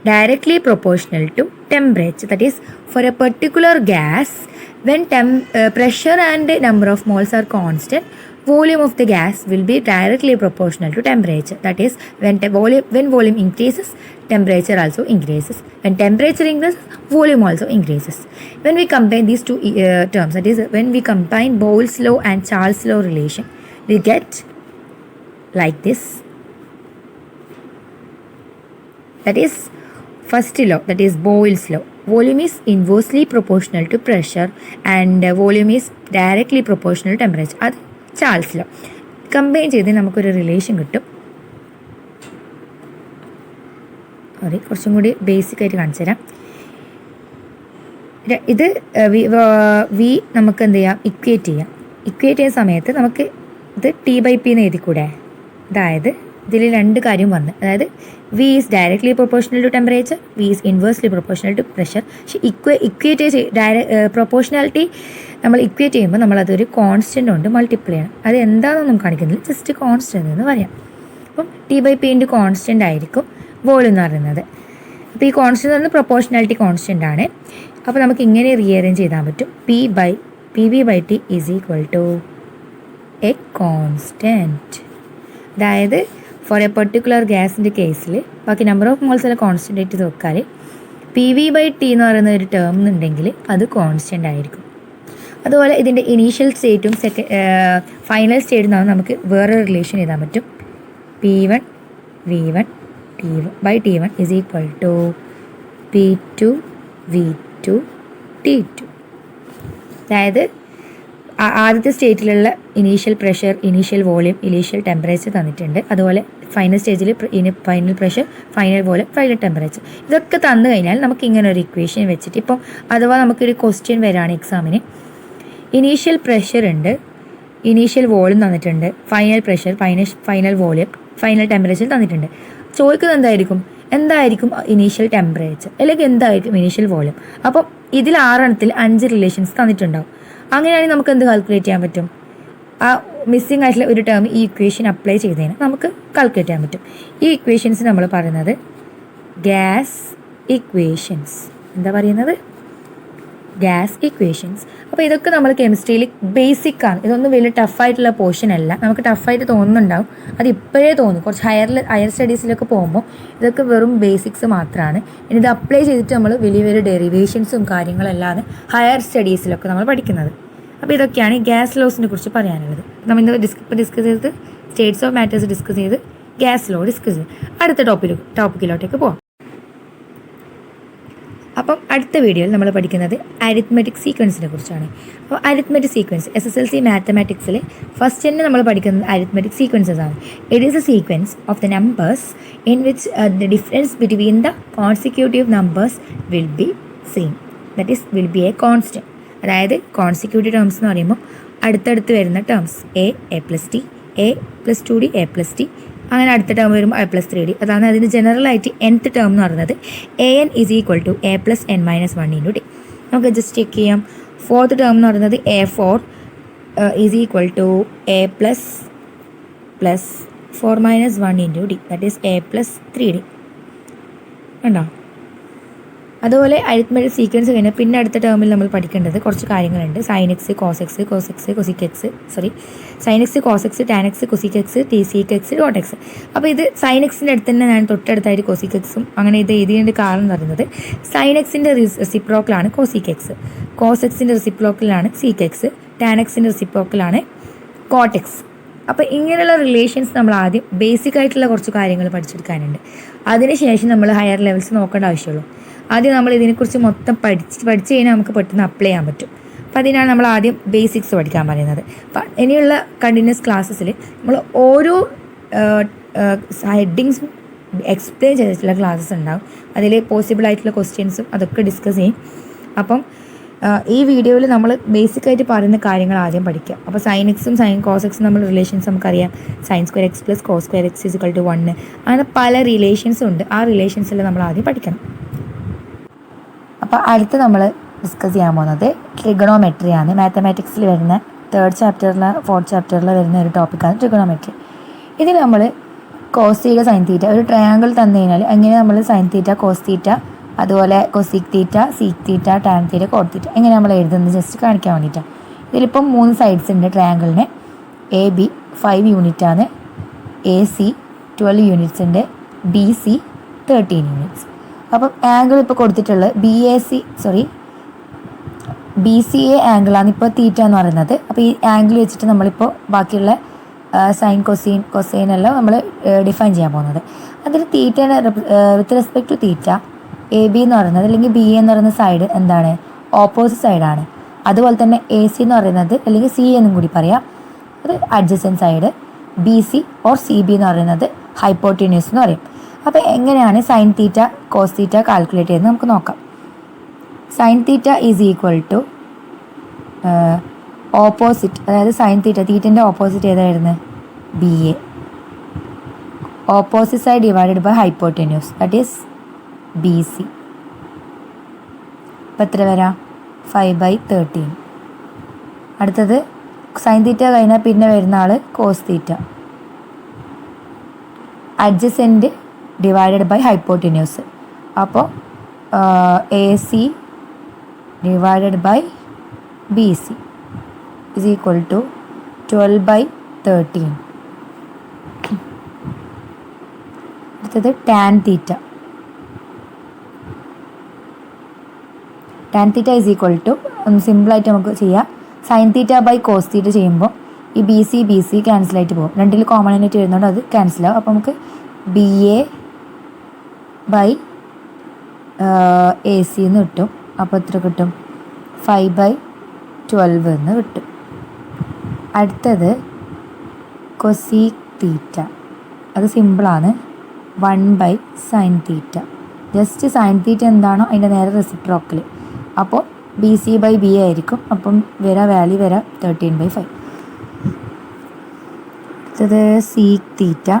A: directly proportional to temperature. That is for a particular gas when pressure and number of moles are constant, volume of the gas will be directly proportional to temperature. That is, when volume increases, temperature also increases. When temperature increases, volume also increases. When we combine these two terms, that is, when we combine Boyle's law and Charles' law relation, we get like this. That is first law, that is Boyle's law. Volume is inversely proportional to pressure and volume is directly proportional to temperature. അത് Charles law. Combine ചെയ്ത് നമുക്കൊരു relation കിട്ടും. കുറച്ചും കൂടി basic ആയിട്ട് കാണിച്ചു തരാം. ഇത് വി നമുക്ക് എന്ത് ചെയ്യാം? ഇക്വേറ്റ് ചെയ്യുന്ന സമയത്ത് നമുക്ക് ഇത് T/P എന്ന് എഴുതിക്കൂടെ? അതായത് ഇതിൽ 2 കാര്യം വന്ന്, അതായത് V is directly proportional to temperature, V is inversely proportional to pressure. പക്ഷേ ഇക്വേറ്റ് പ്രൊപ്പോർഷണാലിറ്റി നമ്മൾ ഇക്വേറ്റ് ചെയ്യുമ്പോൾ നമ്മളതൊരു കോൺസ്റ്റൻ്റ് കൊണ്ട് മൾട്ടിപ്ലൈ ചെയ്യണം. അത് എന്താണെന്നൊന്നും കാണിക്കുന്നില്ല, ജസ്റ്റ് കോൺസ്റ്റൻ്റ് എന്ന് പറയാം. അപ്പം T/P കോൺസ്റ്റൻ്റ് ആയിരിക്കും വോളിയം എന്ന് പറയുന്നത്. അപ്പോൾ ഈ കോൺസ്റ്റൻ്റ് എന്ന് പറയുന്നത് പ്രൊപ്പോർഷണാലിറ്റി കോൺസ്റ്റൻ്റ് ആണ്. അപ്പോൾ നമുക്ക് ഇങ്ങനെ റീഅറേഞ്ച് ചെയ്താൽ പറ്റും. PV/T is equal to a constant. അതായത് ഫോർ എ പെർട്ടിക്കുലർ ഗ്യാസിൻ്റെ കേസിൽ ബാക്കി നമ്പർ ഓഫ് മോൾസ് എല്ലാം കോൺസ്റ്റൻ്റ് ആയിട്ട് വെക്കാൽ PV/T എന്ന് പറയുന്ന ഒരു ടേം എന്നുണ്ടെങ്കിൽ അത് കോൺസ്റ്റൻ്റ് ആയിരിക്കും. അതുപോലെ ഇതിൻ്റെ ഇനീഷ്യൽ സ്റ്റേറ്റും ഫൈനൽ സ്റ്റേറ്റും നമുക്ക് വേറെ റിലേഷൻ എഴുതാൻ പറ്റും. P1 V1 T1 is equal to P2 V2 T2. അതായത് ആദ്യത്തെ സ്റ്റേറ്റിലുള്ള initial pressure, initial volume, initial temperature തന്നിട്ടുണ്ട്. അതുപോലെ ഫൈനൽ സ്റ്റേജിൽ final pressure, final volume, final temperature, ഇതൊക്കെ തന്നു കഴിഞ്ഞാൽ നമുക്ക് ഇങ്ങനെ ഒരു ഇക്വേഷൻ വെച്ചിട്ട്, ഇപ്പം അഥവാ നമുക്കൊരു ക്വസ്റ്റ്യൻ വരാണ് എക്സാമിന്, ഇനീഷ്യൽ പ്രഷർ ഉണ്ട്, ഇനീഷ്യൽ വോളിയം തന്നിട്ടുണ്ട്, final pressure, final volume, final temperature തന്നിട്ടുണ്ട്. ചോദിക്കുന്നത് എന്തായിരിക്കും? എന്തായിരിക്കും ഇനീഷ്യൽ ടെമ്പറേച്ചർ, അല്ലെങ്കിൽ എന്തായിരിക്കും ഇനീഷ്യൽ വോളിയം. അപ്പം ഇതിൽ 6 5 റിലേഷൻസ് തന്നിട്ടുണ്ടാവും. അങ്ങനെയാണെങ്കിൽ നമുക്ക് എന്ത് കാൽക്കുലേറ്റ് ചെയ്യാൻ പറ്റും? ആ മിസ്സിംഗ് ആയിട്ടുള്ള ഒരു ടേം ഈ ഇക്വേഷൻ അപ്ലൈ ചെയ്തതിന് നമുക്ക് കാൽക്കുലേറ്റ് ചെയ്യാൻ പറ്റും. ഈ ഇക്വേഷൻസ് നമ്മൾ പറയുന്നത് ഗ്യാസ് ഇക്വേഷൻസ്. എന്താ പറയുന്നത്? Gas equations. അപ്പോൾ ഇതൊക്കെ നമ്മൾ കെമിസ്ട്രിയിൽ ബേസിക് ആണ്. ഇതൊന്നും വലിയ ടഫായിട്ടുള്ള പോർഷൻ അല്ല. നമുക്ക് ടഫായിട്ട് തോന്നുന്നുണ്ടാവും, അത് ഇപ്പോഴേ തോന്നും. കുറച്ച് ഹയർ സ്റ്റഡീസിലൊക്കെ പോകുമ്പോൾ ഇതൊക്കെ വെറും ബേസിക്സ് മാത്രമാണ്. ഇനി ഇത് അപ്ലൈ ചെയ്തിട്ട് നമ്മൾ വലിയ വലിയ ഡെറിവേഷൻസും കാര്യങ്ങളല്ലാതെ ഹയർ സ്റ്റഡീസിലൊക്കെ നമ്മൾ പഠിക്കുന്നത്. അപ്പോൾ ഇതൊക്കെയാണ് ഗ്യാസ് ലോസിനെ കുറിച്ച് പറയാനുള്ളത്. നമ്മൾ ഇന്ന് ഡിസ്കസ് ചെയ്ത് സ്റ്റേറ്റ്സ് ഓഫ് മാറ്റേഴ്സ് ഡിസ്കസ് ചെയ്ത് ഗ്യാസ് ലോ ഡിസ്കസ് ചെയ്ത് അടുത്ത ടോപ്പിക്കിലോട്ടേക്ക് പോകാം. അപ്പം അടുത്ത വീഡിയോയിൽ നമ്മൾ പഠിക്കുന്നത് അരിത്മെറ്റിക് സീക്വൻസിനെ കുറിച്ചാണ്. അപ്പോൾ അരിത്മെറ്റിക് സീക്വൻസ് SSLC മാത്തമാറ്റിക്സിൽ ഫസ്റ്റ് തന്നെ നമ്മൾ പഠിക്കുന്നത് അരിത്മെറ്റിക് സീക്വൻസസ് ആണ്. It is A sequence of the numbers in which the difference between the consecutive numbers will be same, that is will be A constant. അതായത് consecutive terms എന്ന് പറയുമ്പോൾ അടുത്തടുത്ത് വരുന്ന terms A+T, A+2D, A+T, അങ്ങനെ അടുത്ത term വരുമ്പോൾ A+3D. അതാണ് അതിന് ജനറലായിട്ട് nth ടേം എന്ന് പറയുന്നത്. AN = A+n-1 × D. നമുക്ക് ജസ്റ്റ് ചെക്ക് ചെയ്യാം. ഫോർത്ത് ടേം എന്ന് പറയുന്നത് A4 = A+4-1 × D, that is A+3D. ഉണ്ടോ? അതുപോലെ അരിത്മെറ്റിക് സീക്വൻസ് കഴിഞ്ഞാൽ പിന്നെ അടുത്ത ടേമിൽ നമ്മൾ പഠിക്കേണ്ടത് കുറച്ച് കാര്യങ്ങളുണ്ട്. sin x, cos x, cosec x, sin x, cos x, tan x, cosec x, tsec x, dot x. അപ്പോൾ ഇത് sin x-ൻ്റെ അടുത്ത് തന്നെ ഞാൻ തൊട്ടടുത്തായിട്ട് cosec x-ഉം അങ്ങനെ ഇത് എഴുതിയതിൻ്റെ കാരണം എന്ന് പറയുന്നത് sin x-ൻ്റെ റെസിപ്രോക്കലാണ് cosec x, cos x-ൻ്റെ റെസിപ്രോക്കലാണ് sec x, tan x-ൻ്റെ റെസിപ്രോക്കലാണ് cot x. അപ്പോൾ ഇങ്ങനെയുള്ള റിലേഷൻസ് നമ്മൾ ആദ്യം ബേസിക് ആയിട്ടുള്ള കുറച്ച് കാര്യങ്ങൾ പഠിച്ചെടുക്കാനുണ്ട്. അതിനുശേഷം നമ്മൾ ഹയർ ലെവൽസ് നോക്കേണ്ട ആവശ്യമുള്ളൂ. ആദ്യം നമ്മൾ ഇതിനെക്കുറിച്ച് മൊത്തം പഠിച്ച് കഴിഞ്ഞാൽ നമുക്ക് പെട്ടെന്ന് അപ്ലൈ ചെയ്യാൻ പറ്റും. അപ്പോൾ അതിനാണ് നമ്മൾ ആദ്യം ബേസിക്സ് പഠിക്കാൻ പറയുന്നത്. അപ്പം ഇനിയുള്ള കണ്ടിന്യൂസ് ക്ലാസ്സസിൽ നമ്മൾ ഓരോ ഹെഡിങ്സും എക്സ്പ്ലെയിൻ ചെയ്തിട്ടുള്ള ക്ലാസ്സസ് ഉണ്ടാവും. അതിൽ പോസിബിൾ ആയിട്ടുള്ള ക്വസ്റ്റ്യൻസും അതൊക്കെ ഡിസ്കസ് ചെയ്യും. അപ്പം ഈ വീഡിയോയിൽ നമ്മൾ ബേസിക്കായിട്ട് പറയുന്ന കാര്യങ്ങൾ ആദ്യം പഠിക്കുക. അപ്പോൾ sin x-ഉം cos x-ഉം നമ്മൾ റിലേഷൻസ് നമുക്കറിയാം. sin² x + cos² x = 1, അങ്ങനെ പല റിലേഷൻസും ഉണ്ട്. ആ റിലേഷൻസെല്ലാം നമ്മൾ ആദ്യം പഠിക്കണം. അപ്പോൾ അടുത്ത് നമ്മൾ ഡിസ്കസ് ചെയ്യാൻ പോകുന്നത് ട്രിഗണോമെട്രിയാണ്. മാത്തമാറ്റിക്സിൽ വരുന്ന 3rd ചാപ്റ്ററിൽ 4th ചാപ്റ്ററിൽ വരുന്ന ഒരു ടോപ്പിക്കാണ് ട്രിഗണോമെട്രി. ഇതിൽ നമ്മൾ cos θ sin θ ഒരു ട്രയാങ്കിൾ തന്നു കഴിഞ്ഞാൽ എങ്ങനെ നമ്മൾ sin θ cos θ അതുപോലെ cosec θ sec θ tan θ cot θ എങ്ങനെ നമ്മൾ എഴുതുന്നത് ജസ്റ്റ് കാണിക്കാൻ വേണ്ടിയിട്ടാണ്. ഇതിലിപ്പം 3 സൈഡ്സ് ഉണ്ട് ട്രയാങ്കിളിന്. AB 5 യൂണിറ്റ് ആണ്, AC 12 യൂണിറ്റ്സ് ഉണ്ട്, BC 13 യൂണിറ്റ്സ്. അപ്പം ആംഗിൾ ഇപ്പോൾ കൊടുത്തിട്ടുള്ളത് BCA ആംഗിളാണ് ഇപ്പോൾ തീറ്റ എന്ന് പറയുന്നത്. അപ്പോൾ ഈ ആംഗിൾ വെച്ചിട്ട് നമ്മളിപ്പോൾ ബാക്കിയുള്ള സൈൻ കൊസൈൻ എല്ലാം നമ്മൾ ഡിഫൈൻ ചെയ്യാൻ പോകുന്നത്. അതിൽ തീറ്റയുടെ with respect to theta AB എന്ന് പറയുന്നത് അല്ലെങ്കിൽ BA എന്ന് പറയുന്ന സൈഡ് എന്താണ്? ഓപ്പോസിറ്റ് സൈഡാണ്. അതുപോലെ തന്നെ AC എന്ന് പറയുന്നത് അല്ലെങ്കിൽ CA എന്നും കൂടി പറയാം, അത് adjacent side. BC or CB എന്ന് പറയുന്നത് ഹൈപ്പോട്ടിന്യൂസ് എന്ന് പറയും. അപ്പോൾ എങ്ങനെയാണ് sin θ cos θ കാൽക്കുലേറ്റ് ചെയ്യുന്നത് നമുക്ക് നോക്കാം. sin θ = ഓപ്പോസിറ്റ്, അതായത് sin θ തീറ്റൻ്റെ ഓപ്പോസിറ്റ് ഏതായിരുന്നു? BA. Opposite side divided by hypotenuse, that is BC. അപ്പോൾ എത്ര വരാം? 5/13. അടുത്തത് sin θ കഴിഞ്ഞാൽ പിന്നെ വരുന്ന ആൾ cos θ. Adjacent divided by hypotenuse. അപ്പോൾ AC ഡിവൈഡഡ് ബൈ BC = 12/13. അടുത്തത് tan θ. tan θ ഒന്ന് സിമ്പിളായിട്ട് നമുക്ക് ചെയ്യാം. sin θ cos θ ചെയ്യുമ്പോൾ ഈ BC ക്യാൻസലായിട്ട് പോകും. രണ്ടിൽ കോമൺ ആയിട്ട് വരുന്നതുകൊണ്ട് അത് ക്യാൻസലാവും. അപ്പോൾ നമുക്ക് BA AC എന്ന് കിട്ടും. അപ്പോൾ എത്ര കിട്ടും? 5/12 എന്ന് കിട്ടും. അടുത്തത് cosec θ. അത് സിമ്പിളാണ്, 1/sin θ. ജസ്റ്റ് sin θ എന്താണോ അതിൻ്റെ നേരെ റെസിപ്രോക്കൽ. അപ്പോൾ BC/BA ആയിരിക്കും. അപ്പം വാല്യൂ 13/5. അടുത്തത് sec θ.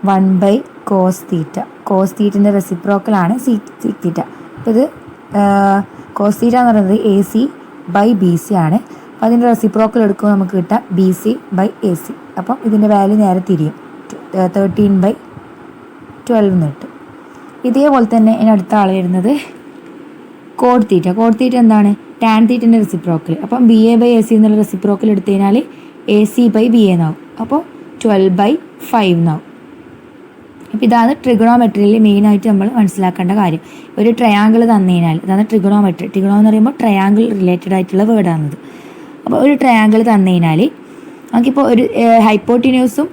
A: 1/cos theta. കോസ് തീറ്റൻ്റെ റെസിപ്രോക്കലാണ് സീക് തീറ്റ. അപ്പോൾ ഇത് കോസ് തീറ്റ എന്ന് പറയുന്നത് AC/BC ആണ്. അപ്പോൾ അതിൻ്റെ റെസിപ്രോക്കൽ എടുക്കുമ്പോൾ നമുക്ക് കിട്ടാം BC/AC. അപ്പം ഇതിൻ്റെ വാല്യൂ നേരെ തിരിയും, 13/12 എന്ന് കിട്ടും. ഇതേപോലെ തന്നെ ഇനി അടുത്ത ആൾ വരുന്നത് കോഡ് തീറ്റ. കോഡ് തീറ്റ എന്താണ്? ടാൻ തീറ്റൻ്റെ റെസിപ്രോക്കൽ. അപ്പം BA/AC എന്നുള്ള റെസിപ്രോക്കൽ എടുത്തു കഴിഞ്ഞാൽ AC/BA എന്നാവും. അപ്പോൾ 12/5 എന്നാവും. അപ്പോൾ ഇതാണ് ട്രിഗണോമെട്രിയിൽ മെയിനായിട്ട് നമ്മൾ മനസ്സിലാക്കേണ്ട കാര്യം. ഒരു ട്രയാങ്കിൾ തന്നു കഴിഞ്ഞാൽ, അതാണ് ട്രിഗണോമെട്രി. ട്രിഗണോ എന്ന് പറയുമ്പോൾ ട്രയാങ്കിൾ റിലേറ്റഡ് ആയിട്ടുള്ള വേർഡാണത്. അപ്പോൾ ഒരു ട്രയാങ്കിൾ തന്നു കഴിഞ്ഞാൽ നമുക്കിപ്പോൾ ഒരു ഹൈപ്പോട്ടിന്യൂസും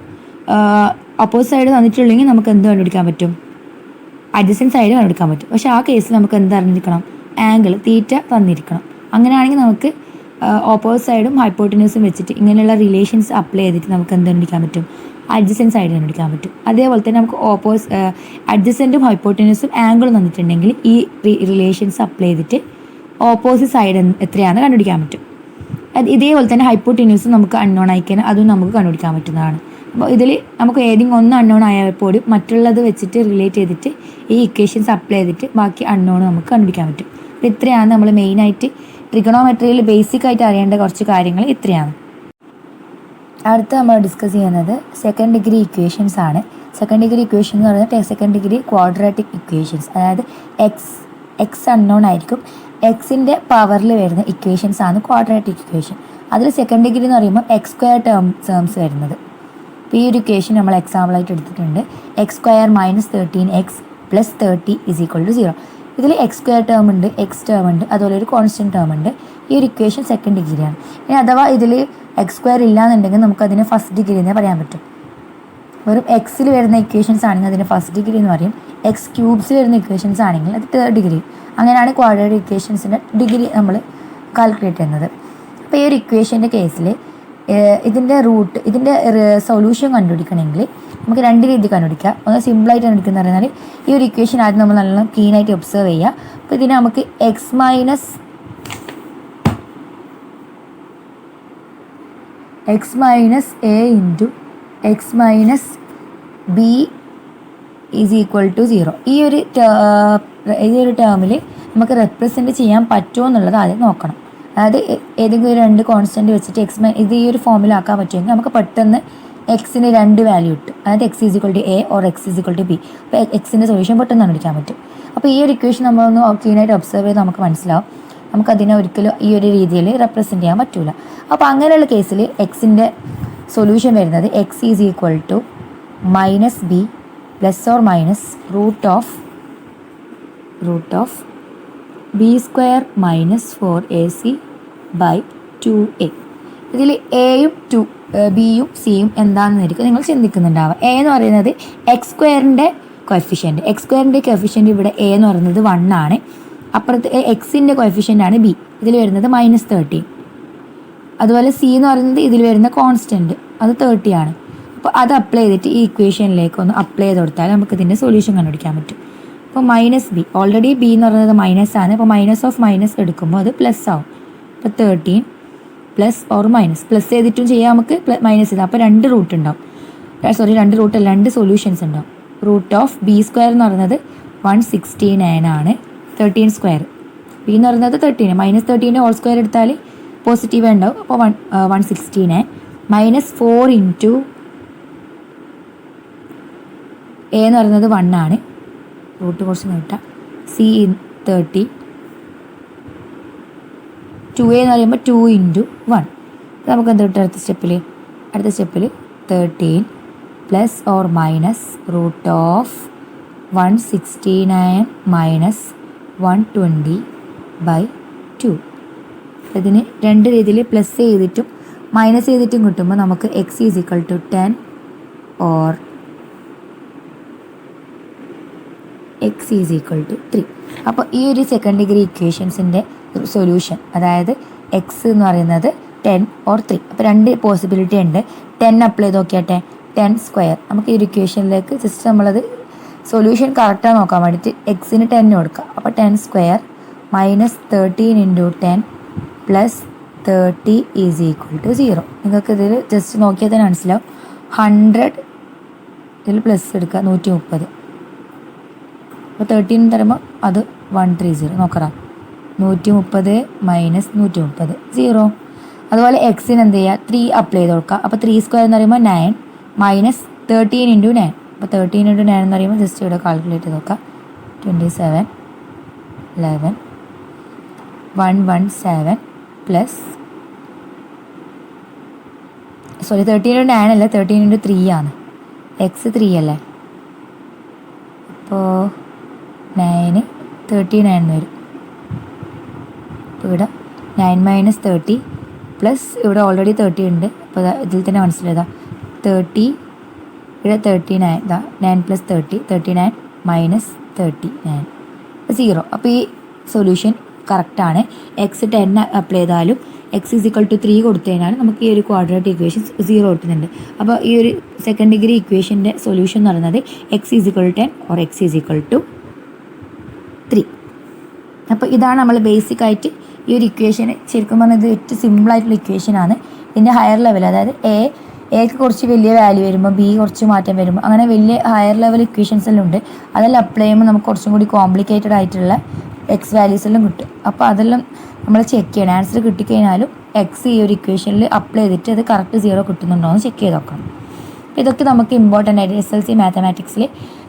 A: അപ്പോസിറ്റ് സൈഡ് തന്നിട്ടുള്ളെങ്കിൽ നമുക്ക് എന്ത് കണ്ടുപിടിക്കാൻ പറ്റും? അഡ്ജസൻറ്റ് സൈഡ് കണ്ടുപിടിക്കാൻ പറ്റും. പക്ഷേ ആ കേസിൽ നമുക്ക് എന്ത് അറിഞ്ഞിരിക്കണം? ആംഗിൾ തീറ്റ തന്നിരിക്കണം. അങ്ങനെയാണെങ്കിൽ നമുക്ക് ഓപ്പോസിറ്റ് സൈഡും ഹൈപ്പോട്ടിന്യൂസും വെച്ചിട്ട് ഇങ്ങനെയുള്ള റിലേഷൻസ് അപ്ലൈ ചെയ്തിട്ട് നമുക്ക് എന്ത് കണ്ടുപിടിക്കാൻ പറ്റും? അഡ്ജസൻറ്റ് സൈഡ് കണ്ടുപിടിക്കാൻ പറ്റും. അതേപോലെ തന്നെ നമുക്ക് അഡ്ജസൻറ്റും ഹൈപ്പോട്ടിന്യൂസും ആംഗിളും തന്നിട്ടുണ്ടെങ്കിൽ ഈ റിലേഷൻസ് അപ്ലൈ ചെയ്തിട്ട് ഓപ്പോസിറ്റ് സൈഡ് എത്രയാണെന്ന് കണ്ടുപിടിക്കാൻ പറ്റും. ഇതേപോലെ തന്നെ ഹൈപ്പോട്ടിന്യൂസും നമുക്ക് അൺനോൺ ആയിക്കാൻ അതും നമുക്ക് കണ്ടുപിടിക്കാൻ പറ്റുന്നതാണ്. അപ്പോൾ ഇതിൽ നമുക്ക് ഏതെങ്കിലും ഒന്ന് അൺനോൺ ആയാൽ പോലും മറ്റുള്ളത് വെച്ചിട്ട് റിലേറ്റ് ചെയ്തിട്ട് ഈ ഇക്വേഷൻസ് അപ്ലൈ ചെയ്തിട്ട് ബാക്കി അൺനോൺ നമുക്ക് കണ്ടുപിടിക്കാൻ പറ്റും. അപ്പോൾ ഇത്രയാണ് നമ്മൾ മെയിനായിട്ട് ട്രിഗണോമെട്രിയിൽ ബേസിക്കായിട്ട് അറിയേണ്ട കുറച്ച് കാര്യങ്ങൾ ഇത്രയാണ്. അടുത്ത നമ്മൾ ഡിസ്കസ് ചെയ്യുന്നത് സെക്കൻഡ് ഡിഗ്രി ഇക്വേഷൻസ് ആണ്. സെക്കൻഡ് ഡിഗ്രി ഇക്വേഷൻ എന്ന് പറയുന്നത് സെക്കൻഡ് ഡിഗ്രി ക്വാഡ്രാറ്റിക് ഇക്വേഷൻസ്. അതായത് എക്സ് അൺനോൺ ആയിരിക്കും, എക്സിൻ്റെ പവറിൽ വരുന്ന ഇക്വേഷൻസ് ആണ് ക്വാഡ്രാറ്റിക് ഇക്വേഷൻ. അതിൽ സെക്കൻഡ് ഡിഗ്രി എന്ന് പറയുമ്പോൾ x² ടേംസ് വരുന്നത്. അപ്പോൾ ഈ ഒരു ഇക്വേഷൻ നമ്മൾ എക്സാമ്പിളായിട്ട് എടുത്തിട്ടുണ്ട്. x² - 13x + 30 = 0. ഇതിൽ x² ടേം ഉണ്ട്, എക്സ് ടേം ഉണ്ട്, അതുപോലെ ഒരു കോൺസ്റ്റൻറ്റ് ടേം ഉണ്ട്. ഈ ഒരു ഇക്വേഷൻ സെക്കൻഡ് ഡിഗ്രിയാണ്. ഇനി അഥവാ ഇതിൽ x² ഇല്ലാന്നുണ്ടെങ്കിൽ നമുക്കതിനെ ഫസ്റ്റ് ഡിഗ്രി എന്നേ പറയാൻ പറ്റും. വെറും എക്സിൽ വരുന്ന ഇക്വേഷൻസ് ആണെങ്കിൽ അതിന് ഫസ്റ്റ് ഡിഗ്രി എന്ന് പറയും. x³ വരുന്ന ഇക്വേഷൻസ് ആണെങ്കിൽ അത് തേർഡ് ഡിഗ്രി. അങ്ങനെയാണ് ക്വാഡ്രാറ്റിക് ഇക്വേഷൻസിൻ്റെ ഡിഗ്രി നമ്മൾ കാൽക്കുലേറ്റ് ചെയ്യുന്നത്. അപ്പോൾ ഈ ഒരു ഇക്വേഷൻ്റെ കേസിൽ ഇതിൻ്റെ സൊല്യൂഷൻ കണ്ടുപിടിക്കണമെങ്കിൽ നമുക്ക് രണ്ട് രീതി കണ്ടുപിടിക്കാം. ഒന്ന് സിമ്പിളായിട്ട് കണ്ടുപിടിക്കുന്ന പറഞ്ഞാൽ ഈ ഒരു ഇക്വേഷൻ ആദ്യം നമ്മൾ നല്ലോണം ക്ലീനായിട്ട് ഒബ്സർവ് ചെയ്യുക. അപ്പോൾ ഇതിനെ നമുക്ക് x - a × x - b = 0. ഈ ഒരു ടേമിൽ നമുക്ക് റെപ്രസെൻറ്റ് ചെയ്യാൻ പറ്റുമോ എന്നുള്ളത് ആദ്യം നോക്കണം. അതായത് ഏതെങ്കിലും ഒരു രണ്ട് കോൺസ്റ്റൻറ്റ് വെച്ചിട്ട് ഇത് ഈ ഒരു ഫോമിലാക്കാൻ പറ്റുമെങ്കിൽ നമുക്ക് പെട്ടെന്ന് എക്സിന് രണ്ട് വാല്യൂ കിട്ടും. അതായത് x = a or x = b. അപ്പോൾ എക്സിൻ്റെ സൊല്യൂഷൻ പെട്ടെന്ന് കണ്ടുപിടിക്കാൻ പറ്റും. അപ്പോൾ ഈ ഒരു ഇക്വേഷൻ നമ്മളൊന്ന് ക്ലീനായിട്ട് ഒബ്സർവ് ചെയ്ത് നമുക്ക് മനസ്സിലാവും നമുക്കതിനെ ഒരിക്കലും ഈ ഒരു രീതിയിൽ റെപ്രസെൻറ്റ് ചെയ്യാൻ പറ്റില്ല. അപ്പോൾ അങ്ങനെയുള്ള കേസിൽ എക്സിൻ്റെ സൊല്യൂഷൻ വരുന്നത് x = -b ± √b² - 4ac/2a. ഇതിൽ എയും ബിയും സിയും എന്താണെന്നായിരിക്കും നിങ്ങൾ ചിന്തിക്കുന്നുണ്ടാവുക. എ എന്ന് പറയുന്നത് x² കോഎഫിഷ്യൻറ്റ്. x² കോഎഫിഷ്യൻറ്റ് ഇവിടെ എ എന്ന് പറയുന്നത് 1 ആണ്. അപ്പുറത്ത് എക്സിൻ്റെ കോഎഫിഷ്യൻ്റ് ആണ് ബി. ഇതിൽ വരുന്നത് -13. അതുപോലെ സി എന്ന് പറയുന്നത് ഇതിൽ വരുന്ന കോൺസ്റ്റൻറ്റ് അത് 30 ആണ്. അപ്പോൾ അത് അപ്ലൈ ചെയ്തിട്ട് ഈ ഇക്വേഷനിലേക്ക് ഒന്ന് അപ്ലൈ ചെയ്ത് കൊടുത്താൽ നമുക്ക് ഇതിൻ്റെ സൊല്യൂഷൻ കണ്ടുപിടിക്കാൻ പറ്റും. അപ്പോൾ -b, ഓൾറെഡി ബി എന്ന് പറയുന്നത് മൈനസ് ആണ്. അപ്പോൾ മൈനസ് എടുക്കുമ്പോൾ അത് പ്ലസ് ആവും. അപ്പോൾ 13 പ്ലസ് ഓർ മൈനസ് പ്ലസ് ചെയ്തിട്ടും ചെയ്യാം, നമുക്ക് മൈനസ് ചെയ്താൽ അപ്പോൾ രണ്ട് റൂട്ട് ഉണ്ടാവും. രണ്ട് സൊല്യൂഷൻസ് ഉണ്ടാവും. √b² എന്ന് പറയുന്നത് 169 ആണ്. 13² ബി എന്ന് പറയുന്നത് 13, -13 ഹോൾ സ്ക്വയർ എടുത്താൽ പോസിറ്റീവ് ഉണ്ടാവും. അപ്പോൾ 169 -4 × എ എന്ന് പറയുന്നത് 1 ആണ്. റൂട്ട് കുറച്ച് നീട്ടാം. c 30, 2a എന്ന് പറയുമ്പോൾ 2 × 1. നമുക്ക് എന്താ കിട്ടുക അടുത്ത സ്റ്റെപ്പിൽ 13 പ്ലസ് ഓർ മൈനസ് √169 - 120/2. ഇതിന് രണ്ട് രീതിയിൽ പ്ലസ് ചെയ്തിട്ടും മൈനസ് ചെയ്തിട്ടും കിട്ടുമ്പോൾ നമുക്ക് x = 10 ഓർ x = 3. അപ്പോൾ ഈ ഒരു സെക്കൻഡ് ഡിഗ്രി ഇക്വേഷൻസിൻ്റെ സൊല്യൂഷൻ, അതായത് x എന്ന് പറയുന്നത് 10 ഓർ 3. അപ്പോൾ രണ്ട് പോസിബിലിറ്റി ഉണ്ട്. 10 അപ്ലൈ ചെയ്ത് നോക്കിയാട്ടെ, 10². നമുക്ക് ഈ ഒരു ഇക്വേഷനിലേക്ക് ജസ്റ്റ് നമ്മളത് സൊല്യൂഷൻ കറക്റ്റാണ് നോക്കാൻ വേണ്ടിയിട്ട് എക്സിന് 10 കൊടുക്കുക. അപ്പോൾ 10² -13 × 10 + 30 = 0. നിങ്ങൾക്ക് ഇതിൽ ജസ്റ്റ് നോക്കിയാൽ തന്നെ മനസ്സിലാവും. 100 ഇതിൽ പ്ലസ് എടുക്കുക 130. അപ്പോൾ 13 എന്ന് പറയുമ്പോൾ അത് 130 നോക്കറാം. 130 മൈനസ് 130 0. അതുപോലെ എക്സിന് എന്ത് ചെയ്യുക 3 അപ്ലൈ ചെയ്ത് കൊടുക്കുക. അപ്പോൾ 3 സ്ക്വയർ എന്ന് പറയുമ്പോൾ 9 മൈനസ് 13 ഇൻറ്റു 9. അപ്പോൾ 13 ഇൻറ്റു 9 എന്ന് പറയുമ്പോൾ ജസ്റ്റ് ഇവിടെ കാൽക്കുലേറ്റ് ചെയ്ത് നോക്കുക. 27 11 117 പ്ലസ് 13 ഇൻറ്റു 9 അല്ല 13 ഇൻറ്റു 3 ആണ്. എക്സ് 3 അല്ലേ, അപ്പോൾ 9 39 വരും. അപ്പോൾ ഇവിടെ 9 മൈനസ് 30 പ്ലസ് ഇവിടെ ഓൾറെഡി 30 ഉണ്ട്. അപ്പോൾ ഇതിൽ തന്നെ മനസ്സിലായതാ 30 ഇവിടെ 39 ഇതാ 9 പ്ലസ് 30 39 മൈനസ് 39 0. അപ്പോൾ ഈ സൊല്യൂഷൻ കറക്റ്റാണ്. എക്സ് 10 അപ്ലൈ ചെയ്താലും എക്സ് ഈസ് ഈക്വൽ ടു 3 കൊടുത്തു കഴിഞ്ഞാൽ നമുക്ക് ഈ ഒരു ക്വാഡ്രാറ്റിക് ഇക്വേഷൻ 0 കിട്ടുന്നുണ്ട്. അപ്പോൾ ഈ ഒരു സെക്കൻഡ് ഡിഗ്രി ഇക്വേഷൻ്റെ സൊല്യൂഷൻ എന്ന് പറയുന്നത് x is equal to 10 or x is equal to 3. അപ്പോൾ ഇതാണ് നമ്മൾ ബേസിക് ആയിട്ട് ഈ ഒരു ഇക്വേഷൻ. ശരിക്കും പറഞ്ഞാൽ ഇത് ഏറ്റവും സിമ്പിളായിട്ടുള്ള ഇക്വേഷനാണ്. ഇതിൻ്റെ ഹയർ ലെവൽ, അതായത് എക്ക് കുറച്ച് വലിയ വാല്യൂ വരുമ്പോൾ ബി കുറച്ച് മാറ്റം വരുമ്പോൾ അങ്ങനെ വലിയ ഹയർ ലെവൽ ഇക്വേഷൻസ് എല്ലാം ഉണ്ട്. അതെല്ലാം അപ്ലൈ ചെയ്യുമ്പോൾ നമുക്ക് കുറച്ചും കൂടി കോംപ്ലിക്കേറ്റഡ് ആയിട്ടുള്ള എക്സ് വാല്യൂസ് എല്ലാം കിട്ടും. അപ്പോൾ അതെല്ലാം നമ്മൾ ചെക്ക് ചെയ്യണം. ആൻസർ കിട്ടിക്കഴിഞ്ഞാലും എക്സ് ഈ ഒരു ഇക്വേഷനിൽ അപ്ലൈ ചെയ്തിട്ട് അത് കറക്റ്റ് 0 കിട്ടുന്നുണ്ടോ എന്ന് ചെക്ക് ചെയ്ത് നോക്കണം. ഇതൊക്കെ നമുക്ക് ഇമ്പോർട്ടൻ്റ് ആയിട്ട് SLC മാത്തമാറ്റിക്സിൽ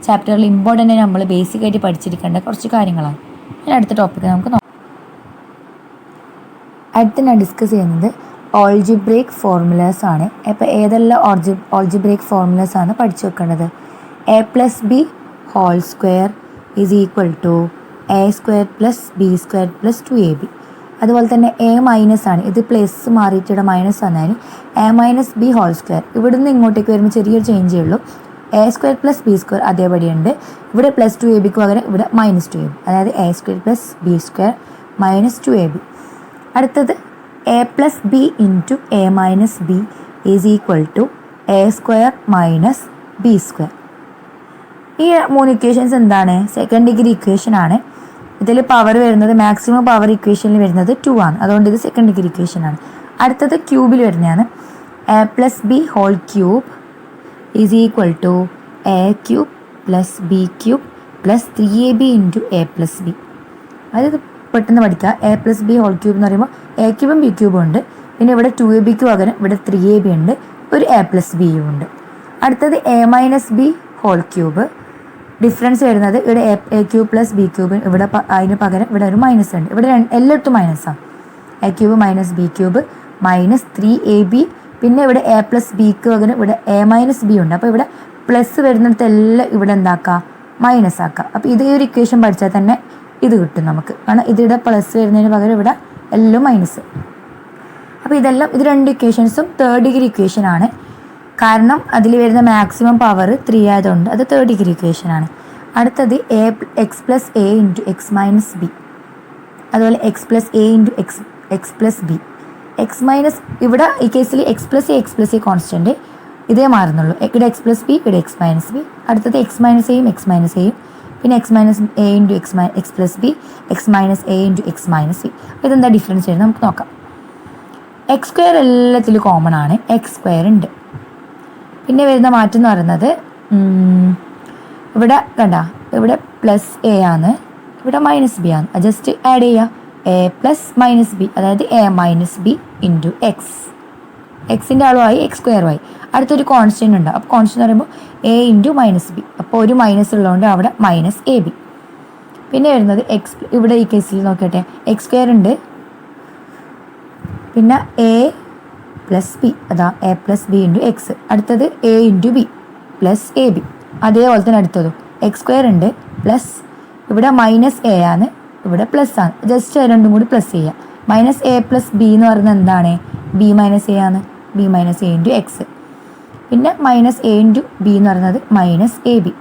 A: ചാപ്റ്ററിൽ ഇമ്പോർട്ടൻ്റ് ആയി നമ്മൾ ബേസിക് ആയിട്ട് പഠിച്ചിരിക്കേണ്ട കുറച്ച് കാര്യങ്ങളാണ്. ഇനി അടുത്ത ടോപ്പിക്ക് നമുക്ക് നോക്കാം. അടുത്ത് ഞാൻ ഡിസ്കസ് ചെയ്യുന്നത് ഓൾജിബ്രേക്ക് ഫോർമുലാസ് ആണ്. അപ്പോൾ ഏതെല്ലാം ഓൾജിബ്രേക്ക് ഫോർമുലാസ് ആണ് പഠിച്ചു വെക്കേണ്ടത്? a+b whole square is equal to a² plus b² plus 2ab. അതുപോലെ തന്നെ a മൈനസ് ആണ്, ഇത് പ്ലസ് മാറിയിട്ട് ഇവിടെ മൈനസ് വന്നാൽ a-b ഹോൾ സ്ക്വയർ. ഇവിടുന്ന് ഇങ്ങോട്ടേക്ക് വരുമ്പോൾ ചെറിയൊരു ചേഞ്ചേ ഉള്ളൂ. a² പ്ലസ് b² അതേപടി ഉണ്ട്. ഇവിടെ പ്ലസ് 2abക്ക് പകരം ഇവിടെ മൈനസ് 2ab, അതായത് a² plus b² minus 2ab. അടുത്തത് a+b into a minus b is equal to a² minus b². ഈ 3 ഇക്വേഷൻസ് എന്താണ്? സെക്കൻഡ് ഡിഗ്രി ഇക്വേഷൻ ആണ്. ഇതിൽ പവർ വരുന്നത് മാക്സിമം പവർ ഇക്വേഷനിൽ വരുന്നത് 2 ആണ്. അതുകൊണ്ട് ഇത് സെക്കൻഡ് ഡിഗ്രി ഇക്വേഷൻ ആണ്. അടുത്തത് ക്യൂബിൽ വരുന്നതാണ്. a+b whole cube is equal to a³ plus b³ plus 3ab into a+b. അതായത് പെട്ടെന്ന് പഠിക്കുക. a+b ഹോൾ ക്യൂബ് എന്ന് പറയുമ്പോൾ a³ b³ ഉണ്ട്. പിന്നെ ഇവിടെ 2abക്ക് പകരം ഇവിടെ 3ab ഉണ്ട്. ഒരു a+b ഉണ്ട്. അടുത്തത് a-b ഹോൾ ക്യൂബ്. ഡിഫറൻസ് വരുന്നത് ഇവിടെ a³ പ്ലസ് b³ ഇവിടെ അതിന് പകരം ഇവിടെ ഒരു മൈനസ് ഉണ്ട്. ഇവിടെ എല്ലായിടത്തും മൈനസാണ്. a³ minus b³ minus 3ab. പിന്നെ ഇവിടെ a+bക്ക് പകരം ഇവിടെ a-b ഉണ്ട്. അപ്പോൾ ഇവിടെ പ്ലസ് വരുന്നിടത്തെല്ലാം ഇവിടെ എന്താക്കുക? മൈനസ് ആക്കുക. അപ്പോൾ ഇതേ ഒരു ഇക്വേഷൻ പഠിച്ചാൽ തന്നെ ഇത് കിട്ടും നമുക്ക്. കാരണം ഇതിവിടെ പ്ലസ് വരുന്നതിന് പകരം ഇവിടെ എല്ലാം മൈനസ്. അപ്പോൾ ഇത് 2 ഇക്വേഷൻസും തേർഡ് ഡിഗ്രി ഇക്വേഷൻ ആണ്. കാരണം അതിൽ വരുന്ന മാക്സിമം പവർ 3 ആയതുകൊണ്ട് അത് തേർഡ് ഡിഗ്രി ഇക്വേഷൻ ആണ്. അടുത്തത് x plus a into x minus b. അതുപോലെ x plus a into x plus b. X minus ഇവിടെ ഈ കേസിൽ എക്സ് പ്ലസ് എ കോൺസ്റ്റൻറ്റ് ഇതേ മാറുന്നുള്ളൂ. ഇവിടെ എക്സ് പ്ലസ് ബി, ഇവിടെ എക്സ് മൈനസ് ബി. അടുത്തത് എക്സ് മൈനസ് എയും പിന്നെ X minus a into x plus b, x minus a into x minus B. അപ്പോൾ ഇതെന്താ ഡിഫറൻസ് വരുന്നത് നമുക്ക് നോക്കാം. x² എല്ലാത്തിലും കോമൺ ആണ്, x² ഉണ്ട്. പിന്നെ വരുന്ന മാറ്റം എന്ന് പറയുന്നത് ഇവിടെ കണ്ട, ഇവിടെ പ്ലസ് എ ആണ്, ഇവിടെ മൈനസ് ബി ആണ്. ജസ്റ്റ് ആഡ് ചെയ്യുക. എ പ്ലസ് മൈനസ് ബി, അതായത് A minus B into X. എക്സിൻ്റെ ആളുമായി x² ആയി. അടുത്തൊരു കോൺസ്റ്റൻ്റ് ഉണ്ട്. അപ്പോൾ കോൺസ്റ്റൻ്റ് എന്ന് പറയുമ്പോൾ എ ഇൻറ്റു മൈനസ് ബി. അപ്പോൾ ഒരു മൈനസ് ഉള്ളതുകൊണ്ട് അവിടെ മൈനസ് എ ബി. പിന്നെ വരുന്നത് ഇവിടെ ഈ കേസിൽ നോക്കട്ടെ, x² ഉണ്ട്. പിന്നെ എ പ്ലസ് ബി, അതാ a plus b into x. അടുത്തത് a into b plus a b. അതേപോലെ തന്നെ അടുത്തതും x² ഉണ്ട്, പ്ലസ് ഇവിടെ മൈനസ് എ ആണ്, ഇവിടെ പ്ലസ് ആണ്. ജസ്റ്റ് രണ്ടും കൂടി പ്ലസ് ചെയ്യുക. മൈനസ് എ പ്ലസ് ബി എന്ന് പറയുന്നത് എന്താണ്? ബി മൈനസ് എ ആണ്, B minus a into X. പിന്നെ മൈനസ് എ ഇൻറ്റു ബി എന്ന് പറയുന്നത് മൈനസ് എ ബി.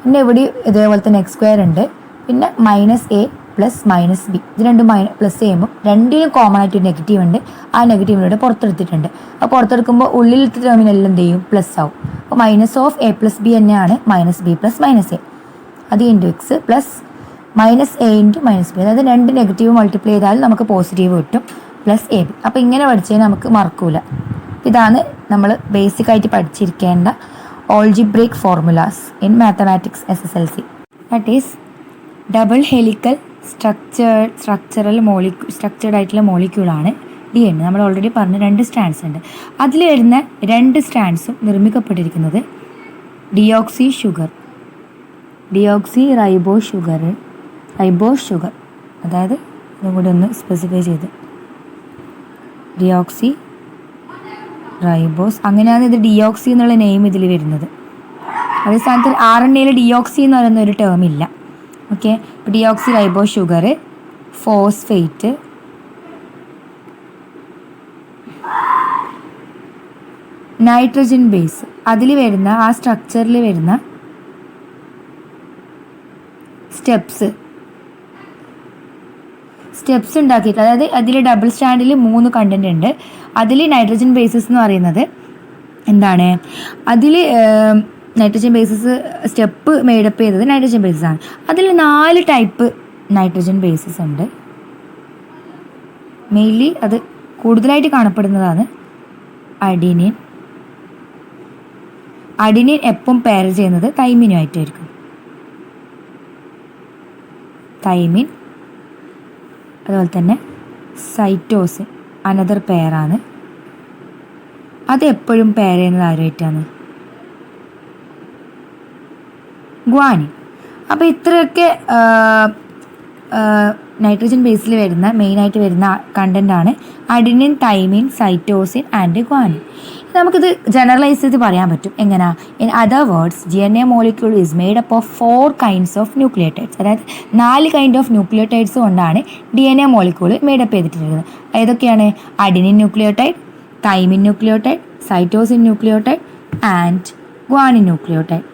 A: പിന്നെ ഇവിടെ ഇതേപോലെ തന്നെ x² ഉണ്ട്. പിന്നെ minus A plus minus B. ഇത് രണ്ടും പ്ലസ് ചെയ്യുമ്പോൾ രണ്ടിനും കോമൺ ആയിട്ട് നെഗറ്റീവ് ഉണ്ട്. ആ നെഗറ്റീവിലൂടെ പുറത്തെടുത്തിട്ടുണ്ട്. അപ്പോൾ പുറത്തെടുക്കുമ്പോൾ ഉള്ളിലത്തെ ടേമിനെല്ലാം എന്ത് ചെയ്യും? പ്ലസ് ആവും. അപ്പോൾ minus of a plus b തന്നെയാണ് minus b plus minus a. അത് into x plus minus a into minus b. അതായത് രണ്ട് നെഗറ്റീവ് മൾട്ടിപ്ലൈ ചെയ്താൽ നമുക്ക് പോസിറ്റീവ് കിട്ടും, പ്ലസ് എ ബി. അപ്പോൾ ഇങ്ങനെ പഠിച്ചാൽ നമുക്ക് മറക്കൂല. ഇതാണ് നമ്മൾ ബേസിക്കായിട്ട് പഠിച്ചിരിക്കേണ്ട algebraic formulas in mathematics SSLC. That is double helical structured ആയിട്ടുള്ള മോളിക്യൂളാണ് DNA. നമ്മൾ ഓൾറെഡി പറഞ്ഞ 2 സ്ട്രാൻഡ്സ് ഉണ്ട്. അതിൽ വരുന്ന 2 സ്ട്രാൻഡ്സും നിർമ്മിക്കപ്പെട്ടിരിക്കുന്നത് ഡിയോക്സി റൈബോസ് ഷുഗർ, അതായത് ഇതും കൂടി ഒന്ന് സ്പെസിഫൈ ചെയ്ത് ഡിയോക്സി റൈബോസ്, അങ്ങനെയാണ് ഇത് ഡിയോക്സി എന്നുള്ള നെയിം ഇതിൽ വരുന്നത്. അതേ സ്ഥാനത്ത് RNAയിൽ ഡിയോക്സി എന്ന് പറയുന്ന ഒരു ടേം ഇല്ല. ഓക്കെ, ഇപ്പോൾ deoxy ribose sugar, phosphate, nitrogen base, അതിൽ വരുന്ന ആ സ്ട്രക്ചറിൽ വരുന്ന സ്റ്റെപ്സ് ഉണ്ടാക്കിയിട്ട്, അതായത് അതിൽ ഡബിൾ സ്റ്റാൻഡിൽ 3 കണ്ടന്റ് ഉണ്ട്. അതിൽ നൈട്രജൻ ബേസിസ് എന്ന് പറയുന്നത് എന്താണ്, അതിൽ നൈട്രജൻ ബേസിസ് സ്റ്റെപ്പ് മേഡപ്പ് ചെയ്തത് നൈട്രജൻ ബേസിസ് ആണ്. അതിൽ 4 ടൈപ്പ് നൈട്രജൻ ബേസിസ് ഉണ്ട്. മെയിൻലി അത് കൂടുതലായിട്ട് കാണപ്പെടുന്നതാണ് അഡിനിൻ എപ്പം പെയർ ചെയ്യുന്നത് തൈമിനുമായിട്ടായിരിക്കും. തൈമിൻ, അതുപോലെ തന്നെ സൈറ്റോസിൻ അനദർ പെയറാണ്. അത് എപ്പോഴും പെയർ ചെയ്യുന്നത് ആരുമായിട്ടാണ്, ഗ്വാനിൻ. അപ്പോൾ ഇത്രയൊക്കെ നൈട്രജൻ ബേസിൽ വരുന്ന മെയിനായിട്ട് വരുന്ന കണ്ടൻ്റാണ് adenine, thymine, cytosine and guanine. നമുക്കിത് ജനറലൈസ് ചെയ്ത് പറയാൻ പറ്റും. എങ്ങനെ? In other words, DNA molecule is made up of 4 kinds of nucleotides. അതായത് 4 കൈൻഡ് ഓഫ് ന്യൂക്ലിയോടൈഡ്സ് കൊണ്ടാണ് DNA മോളിക്യൂൾ മേഡപ്പ് ചെയ്തിട്ടുള്ളത്. ഏതൊക്കെയാണ്? Adenine nucleotide, thymine nucleotide, cytosine nucleotide and guanine nucleotide.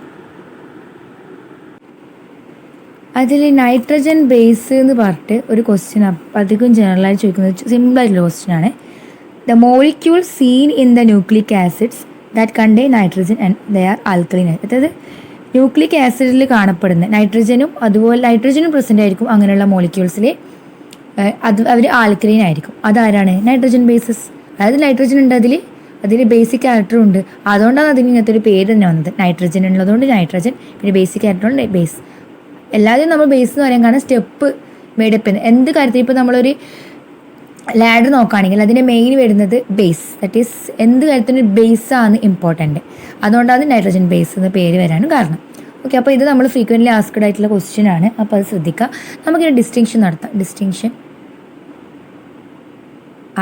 A: അതിൽ നൈട്രജൻ ബേസ് എന്ന് പറഞ്ഞിട്ട് ഒരു ക്വസ്റ്റ്യൻ അധികം ജനറലായി ചോദിക്കുന്നത് സിമ്പിളായിട്ടുള്ള ക്വസ്റ്റ്യനാണ്. The molecule seen in the nucleic acids that contain nitrogen and they are alkaline. അതായത് ന്യൂക്ലിക് ആസിഡിൽ കാണപ്പെടുന്ന നൈട്രജനും പ്രസൻ്റ് ആയിരിക്കും അങ്ങനെയുള്ള മോളിക്യൂൾസിൽ. അവർ ആൽക്കലൈൻ ആയിരിക്കും. അതാരാണ്? Nitrogen bases. അതായത് നൈട്രജൻ ഉണ്ട് അതിൽ ബേസിക് ക്യാരക്ടറും ഉണ്ട്. അതുകൊണ്ടാണ് അതിന് ഇങ്ങനത്തെ ഒരു പേര് തന്നെ വന്നത്. നൈട്രജൻ ഉള്ളതുകൊണ്ട് നൈട്രജൻ, പിന്നെ ബേസിക് ക്യാരക്ടറുണ്ട് ബേസ്. എല്ലാവരും നമ്മൾ ബേസ് എന്ന് പറയാൻ കാരണം സ്റ്റെപ്പ് മേഡപ്പ് ചെയ്യുന്നത്. എന്ത് കാര്യത്തിൽ ഇപ്പോൾ നമ്മളൊരു ലാഡർ നോക്കുകയാണെങ്കിൽ അതിൻ്റെ മെയിൻ വരുന്നത് ബേസ്. ദാറ്റ് ഈസ് എന്ത് കാര്യത്തിനും ബേസാണ് ഇമ്പോർട്ടൻറ്റ്. അതുകൊണ്ടാണ് നൈട്രജൻ ബേസ് എന്ന് പേര് വരാനും കാരണം. ഓക്കെ, അപ്പോൾ ഇത് നമ്മൾ ഫ്രീക്വൻ്റ്ലി ആസ്ക്ഡ് ആയിട്ടുള്ള ക്വസ്റ്റ്യൻ ആണ്. അപ്പോൾ അത് ശ്രദ്ധിക്കുക. നമുക്കിത് ഡിസ്റ്റിങ്ഷൻ നടത്താം. ഡിസ്റ്റിങ്ഷൻ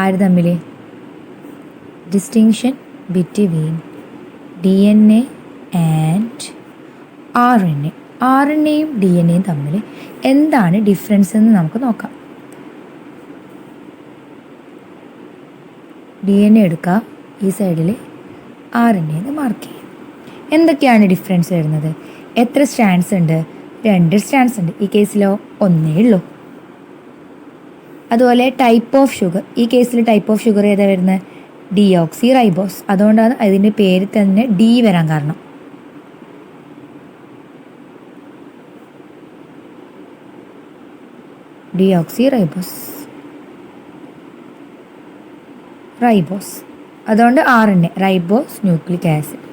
A: ആര് തമ്മിൽ? Distinction between DNA and RNA. RNAയും DNAയും തമ്മിൽ എന്താണ് ഡിഫറൻസ് എന്ന് നമുക്ക് നോക്കാം. DNA എടുക്കുക, ഈ സൈഡിൽ RNA എന്ന് മാർക്ക് ചെയ്യും. എന്തൊക്കെയാണ് ഡിഫറൻസ് വരുന്നത്? എത്ര സ്ട്രാൻഡ്സ് ഉണ്ട്? 2 സ്ട്രാൻഡ്സ് ഉണ്ട്. ഈ കേസിലോ 1 ഉള്ളൂ. അതുപോലെ ടൈപ്പ് ഓഫ് ഷുഗർ, ഈ കേസിൽ ടൈപ്പ് ഓഫ് ഷുഗർ ഏതാ വരുന്നത്? Deoxy ribose. അതുകൊണ്ടാണ് അതിൻ്റെ പേര് തന്നെ ഡി വരാൻ കാരണം. Deoxy ribose. അതുകൊണ്ട് RNA ribose nucleic acid,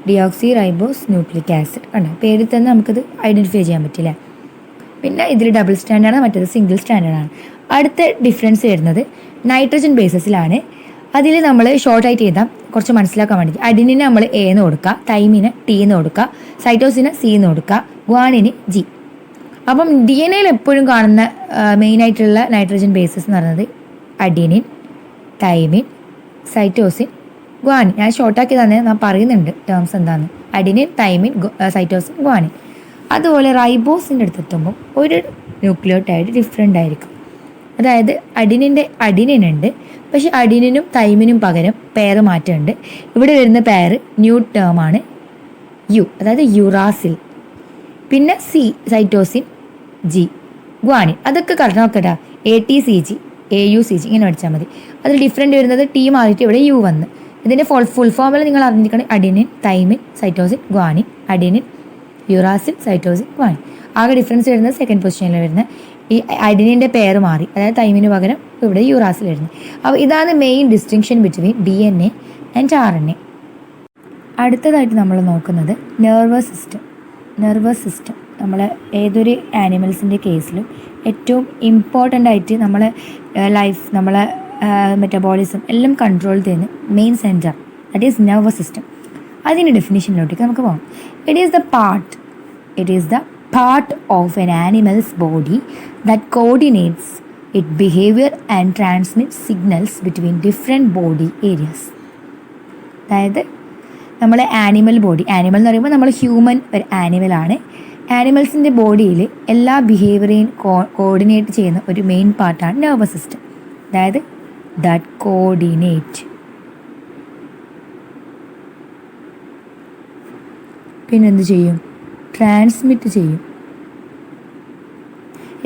A: deoxy ribose nucleic acid. കണ്ടോ, പേരിൽ തന്നെ നമുക്കത് ഐഡൻറ്റിഫൈ ചെയ്യാൻ പറ്റില്ല. പിന്നെ ഇതിൽ ഡബിൾ സ്റ്റാൻഡാണ്, മറ്റേത് സിംഗിൾ സ്റ്റാൻഡേർഡാണ്. അടുത്ത ഡിഫറൻസ് വരുന്നത് നൈട്രജൻ ബേസസിലാണ്. അതിൽ നമ്മൾ ഷോർട്ടായിട്ട് ചെയ്താൽ കുറച്ച് മനസ്സിലാക്കാൻ വേണ്ടി അഡിനിന് നമ്മൾ A എന്ന് കൊടുക്കുക, തൈമിന് T എന്ന് കൊടുക്കുക, സൈറ്റോസിന് C എന്ന് കൊടുക്കുക, ഗ്വാനിന് G. അപ്പം DNA എപ്പോഴും കാണുന്ന മെയിനായിട്ടുള്ള നൈട്രജൻ ബേസസ് എന്ന് പറയുന്നത് അഡിനിൻ, തൈമിൻ, സൈറ്റോസിൻ, ഗ്വാനിൻ. ഞാൻ ഷോർട്ടാക്കി തന്നെ ഞാൻ പറയുന്നുണ്ട് ടേംസ് എന്താണെന്ന്. Adenine, thymine, cytosine, guanine. അതുപോലെ റൈബോസിൻ്റെ അടുത്തെത്തുമ്പോൾ ഒരു ന്യൂക്ലിയോടൈഡ് ഡിഫറെൻ്റ് ആയിരിക്കും. അതായത് അഡിനിൻ ഉണ്ട്, പക്ഷെ അഡിനിനും തൈമിനും പകരം പെയർ മാറ്റമുണ്ട്. ഇവിടെ വരുന്ന പെയർ ന്യൂ ടേമാണ് യു, അതായത് യുറാസിൽ. പിന്നെ C സൈറ്റോസിൻ, G ഗ്വാനിൻ. അതൊക്കെ കറക്റ്റ് നോക്കട്ടാ. ATCG, AUCG ഇങ്ങനെ പഠിച്ചാൽ മതി. അതിൽ ഡിഫറെൻ്റ് വരുന്നത് T മാറിയിട്ട് ഇവിടെ U വന്ന്. ഇതിൻ്റെ ഫുൾ ഫോമിൽ നിങ്ങൾ അറിഞ്ഞിരിക്കണം. Adenine, thymine, cytosine, guanine. Adenine, uracil, cytosine, guanine. ആകെ ഡിഫറൻസ് വരുന്നത് സെക്കൻഡ് പൊസിഷനിൽ വരുന്ന ഈ അഡിനിൻ്റെ പെയർ മാറി, അതായത് തൈമിന് പകരം ഇവിടെ യുറാസിൽ വരുന്നത്. അപ്പോൾ ഇതാണ് main distinction between DNA and RNA. അടുത്തതായിട്ട് നമ്മൾ നോക്കുന്നത് നെർവസ് സിസ്റ്റം നമ്മളെ ഏതൊരു ആനിമൽസിൻ്റെ കേസിലും ഏറ്റവും ഇമ്പോർട്ടൻ്റ് ആയിട്ട് നമ്മളെ ലൈഫ്, നമ്മളെ മെറ്റബോളിസം എല്ലാം കൺട്രോൾ ചെയ്യുന്ന main centre that is nervous system. അതിൻ്റെ ഡെഫിനിഷനിലോട്ടേക്ക് നമുക്ക് പോകാം. It is the part of N animals body that coordinates it behaviour and transmit signals between different body areas. അതായത് നമ്മളെ ആനിമൽ എന്ന് പറയുമ്പോൾ നമ്മൾ ഹ്യൂമൻ ഒരു ആനിമലാണ്. ആനിമൽസിൻ്റെ ബോഡിയിൽ എല്ലാ ബിഹേവിയറേയും കോർഡിനേറ്റ് ചെയ്യുന്ന ഒരു മെയിൻ പാർട്ടാണ് നെർവസ് സിസ്റ്റം. അതായത് ദാറ്റ് കോർഡിനേറ്റ്. പിന്നെന്ത് ചെയ്യും? ട്രാൻസ്മിറ്റ് ചെയ്യും.